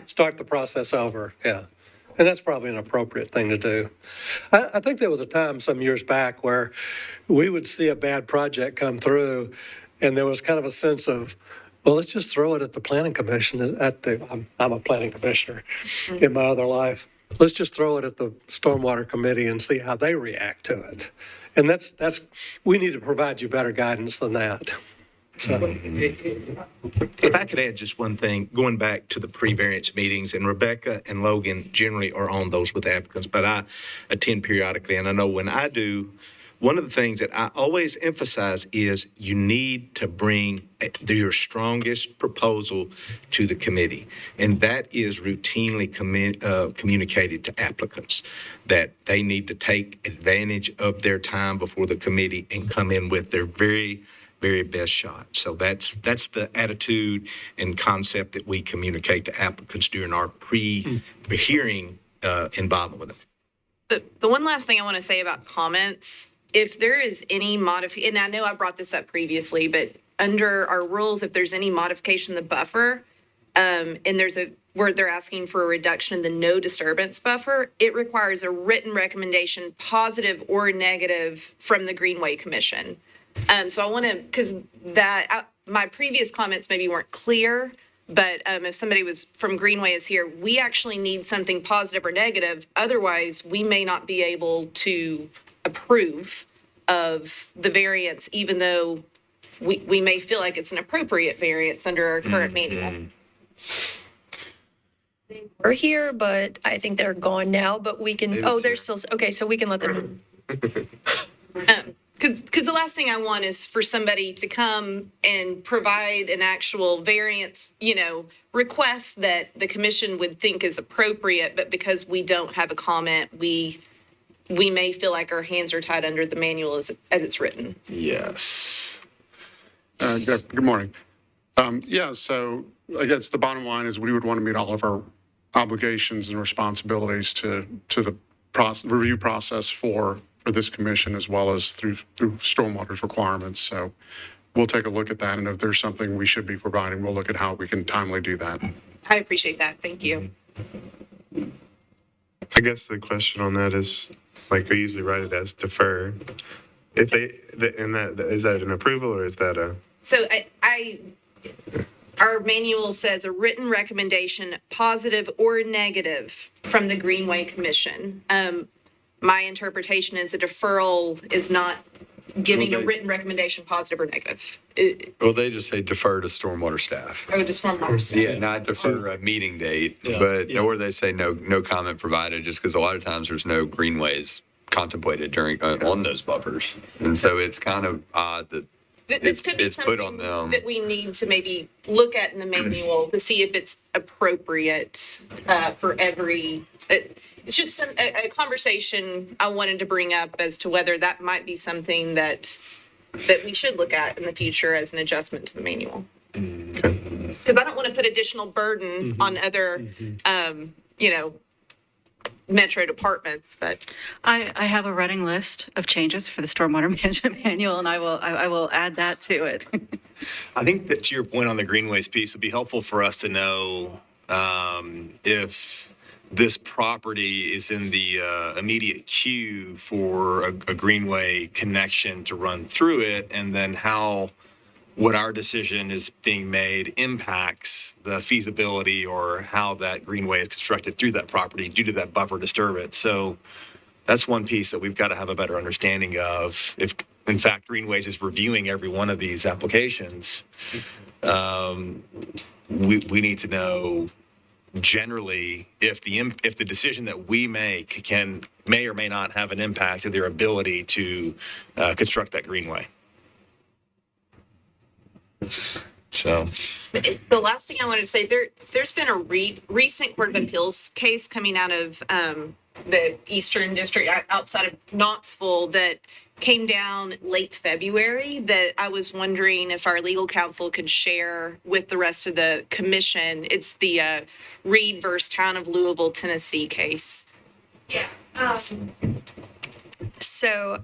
Start the process over, yeah. And that's probably an appropriate thing to do. I think there was a time some years back where we would see a bad project come through, and there was kind of a sense of, well, let's just throw it at the planning commission. I'm a planning commissioner in my other life. Let's just throw it at the stormwater committee and see how they react to it. And we need to provide you better guidance than that. So, if I could add just one thing, going back to the pre-variance meetings, and Rebecca and Logan generally are on those with applicants, but I attend periodically, and I know when I do, one of the things that I always emphasize is you need to bring your strongest proposal to the committee. And that is routinely communicated to applicants, that they need to take advantage of their time before the committee and come in with their very best shot. So that's the attitude and concept that we communicate to applicants during our pre-hearing involvement with them. The one last thing I want to say about comments, if there is any and I know I brought this up previously, but under our rules, if there's any modification of the buffer, and there's where they're asking for a reduction in the no disturbance buffer, it requires a written recommendation, positive or negative, from the Greenway Commission. So I want to, because my previous comments maybe weren't clear, but if somebody from Greenway is here, we actually need something positive or negative. Otherwise, we may not be able to approve of the variance, even though we may feel like it's an appropriate variance under our current manual. We're here, but I think they're gone now, but we can, they're still, okay, so we can let them know. Because the last thing I want is for somebody to come and provide an actual variance, request that the commission would think is appropriate, but because we don't have a comment, we may feel like our hands are tied under the manual as it's written. Yes. Good morning. So I guess the bottom line is we would want to meet all of our obligations and responsibilities to the review process for this commission, as well as through Stormwater's requirements. So we'll take a look at that, and if there's something we should be providing, we'll look at how we can timely do that. I appreciate that. Thank you. I guess the question on that is, we usually write it as defer. If is that an approval, or is that a? So our manual says a written recommendation, positive or negative, from the Greenway Commission. My interpretation is a deferral is not giving a written recommendation, positive or negative. Well, they just say defer to stormwater staff. To stormwater staff. Yeah, not defer a meeting date, or they say no comment provided, just because a lot of times there's no greenways contemplated during on those buffers, and so it's kind of odd that it's put on them. That we need to maybe look at in the manual to see if it's appropriate for every. It's just a conversation I wanted to bring up as to whether that might be something that we should look at in the future as an adjustment to the manual. Because I don't want to put additional burden on other, metro departments, but. I have a running list of changes for the stormwater management manual, and I will add that to it. I think that to your point on the greenways piece, it'd be helpful for us to know if this property is in the immediate queue for a greenway connection to run through it, and then how what our decision is being made impacts the feasibility or how that greenway is constructed through that property due to that buffer disturbance. So that's one piece that we've got to have a better understanding of. If, in fact, Greenways is reviewing every one of these applications, we need to know generally if the decision that we make may or may not have an impact to their ability to construct that greenway. So The last thing I wanted to say, there's been a recent Court of Appeals case coming out of the Eastern District outside of Knoxville that came down late February that I was wondering if our legal counsel could share with the rest of the commission. It's the Reed versus Town of Louisville, Tennessee case. Yeah. So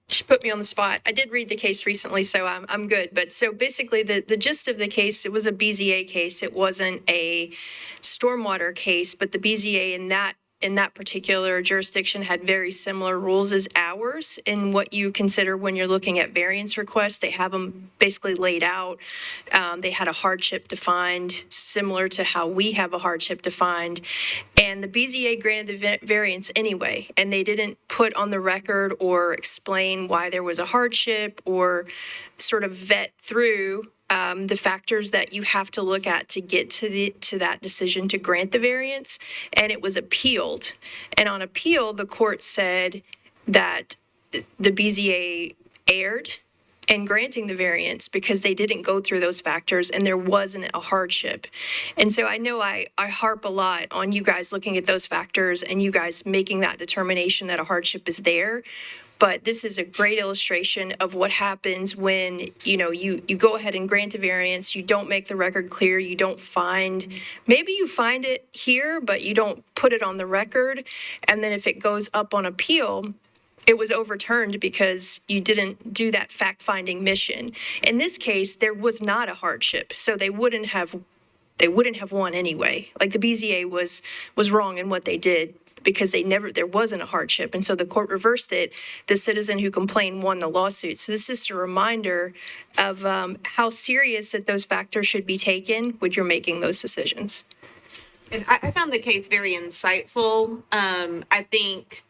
she put me on the spot. I did read the case recently, so I'm good. But so basically the gist of the case, it was a BZA case. It wasn't a stormwater case, but the BZA in that particular jurisdiction had very similar rules as ours in what you consider when you're looking at variance requests. They have them basically laid out. They had a hardship defined similar to how we have a hardship defined. And the BZA granted the variance anyway, and they didn't put on the record or explain why there was a hardship or sort of vet through the factors that you have to look at to get to that decision to grant the variance, and it was appealed. And on appeal, the court said that the BZA erred in granting the variance because they didn't go through those factors and there wasn't a hardship. And so I know I harp a lot on you guys looking at those factors and you guys making that determination that a hardship is there. But this is a great illustration of what happens when, you go ahead and grant a variance, you don't make the record clear, you don't maybe you find it here, but you don't put it on the record. And then if it goes up on appeal, it was overturned because you didn't do that fact-finding mission. In this case, there was not a hardship, so they wouldn't have won anyway. Like the BZA was wrong in what they did, because there wasn't a hardship. And so the court reversed it. The citizen who complained won the lawsuit. So this is just a reminder of how serious that those factors should be taken when you're making those decisions. And I found the case very insightful. I think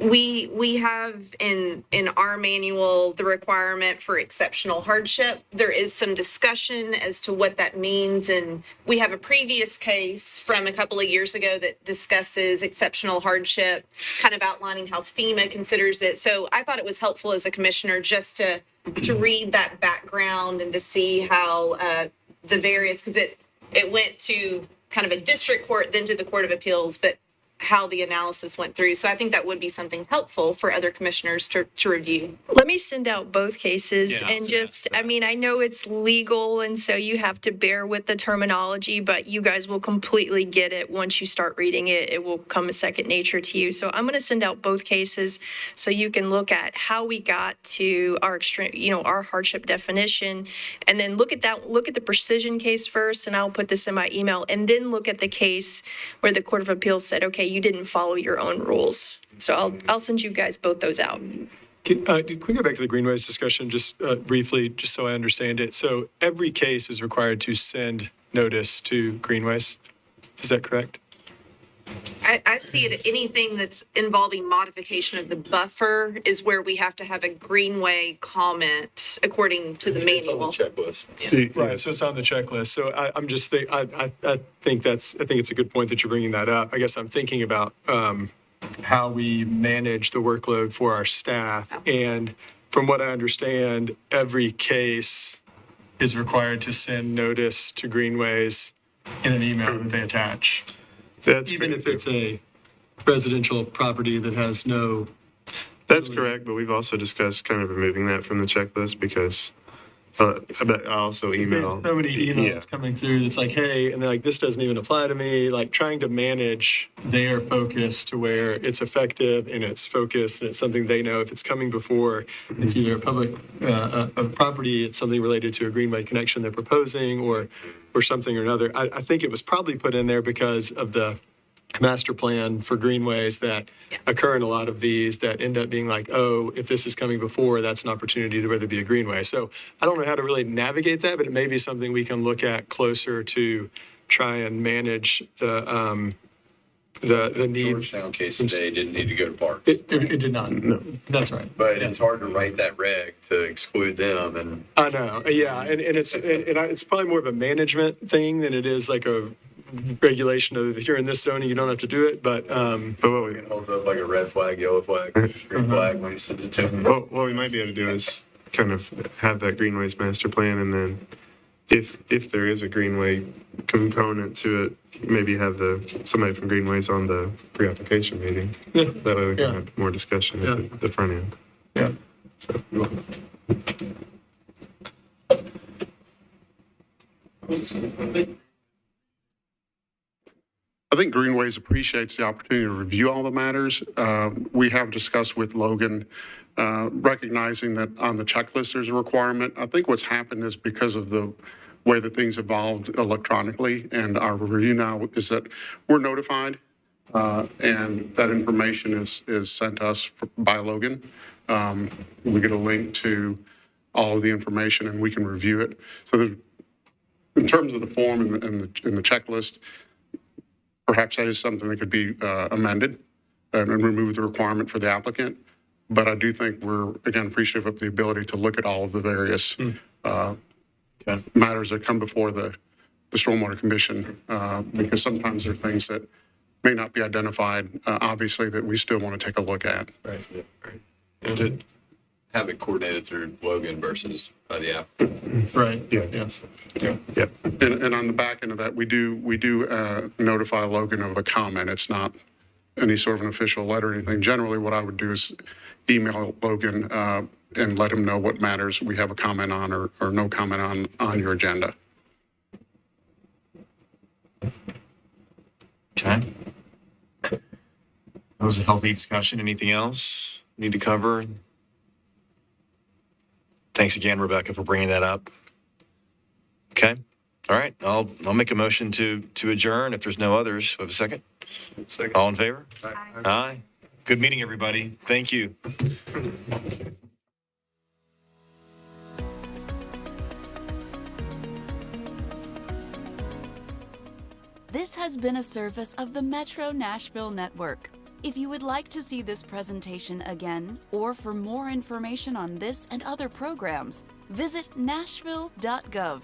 we have in our manual the requirement for exceptional hardship. There is some discussion as to what that means, and we have a previous case from a couple of years ago that discusses exceptional hardship, kind of outlining how FEMA considers it. So I thought it was helpful as a commissioner just to read that background and to see how the various, because it went to kind of a district court, then to the Court of Appeals, but how the analysis went through. So I think that would be something helpful for other commissioners to review. Let me send out both cases and I know it's legal and so you have to bear with the terminology, but you guys will completely get it once you start reading it. It will come a second nature to you. So I'm going to send out both cases so you can look at how we got to our our hardship definition, and then look at the precision case first, and I'll put this in my email, and then look at the case where the Court of Appeals said, okay, you didn't follow your own rules. So I'll send you guys both those out. Can we go back to the Greenways discussion just briefly, just so I understand it? So every case is required to send notice to Greenways. Is that correct? I see it, anything that's involving modification of the buffer is where we have to have a Greenway comment according to the manual. It's on the checklist. Yeah. Right, so it's on the checklist. So I think it's a good point that you're bringing that up. I guess I'm thinking about how we manage the workload for our staff. And from what I understand, every case is required to send notice to Greenways in an email that they attach. Even if it's a residential property that has no... That's correct, but we've also discussed kind of removing that from the checklist because I also email. So many emails Yeah. coming through. It's like, hey, and they're like, this doesn't even apply to me. Like trying to manage their focus to where it's effective and it's focused and it's something they know. If it's coming before, it's either a public a property, it's something related to a greenway connection they're proposing, or something or another. I think it was probably put in there because of the master plan for greenways that occur in a lot of these that end up being like, oh, if this is coming before, that's an opportunity to whether it be a greenway. So I don't know how to really navigate that, but it may be something we can look at closer to try and manage the need. Georgetown case today didn't need to go to parks. It did not. No, that's right. But it's hard to write that reg to exclude them, and I know, yeah, and it's probably more of a management thing than it is like a regulation of if you're in this zoning, you don't have to do it, but we can hold up like a red flag, yellow flag, green flag when you send it to them. What we might be able to do is kind of have that greenways master plan, and then if there is a greenway component to it, maybe have somebody from greenways on the pre-application meeting. Yeah. That way we can have more discussion at the front end. yeah. So. I think Greenways appreciates the opportunity to review all the matters. We have discussed with Logan, recognizing that on the checklist there's a requirement. I think what's happened is because of the way that things evolved electronically, and our review now is that we're notified, and that information is sent to us by Logan. We get a link to all of the information and we can review it. So in terms of the form and the checklist, perhaps that is something that could be amended and remove the requirement for the applicant. But I do think we're, again, appreciative of the ability to look at all of the various matters that come before the Stormwater Commission, because sometimes there are things that may not be identified, obviously, that we still want to take a look at. Right. And to have it coordinated through Logan versus the applicant. Right. Yeah. Yes. Yeah. And on the back end of that, we do notify Logan of a comment. It's not any sort of an official letter or anything. Generally, what I would do is email Logan and let him know what matters we have a comment on or no comment on your agenda. Okay. That was a healthy discussion. Anything else need to cover? Thanks again, Rebecca, for bringing that up. Okay. All right. I'll make a motion to adjourn if there's no others. Have a second? Second. All in favor? Aye. Good meeting, everybody. Thank you. This has been a service of the Metro Nashville Network. If you would like to see this presentation again, or for more information on this and other programs, visit nashville.gov.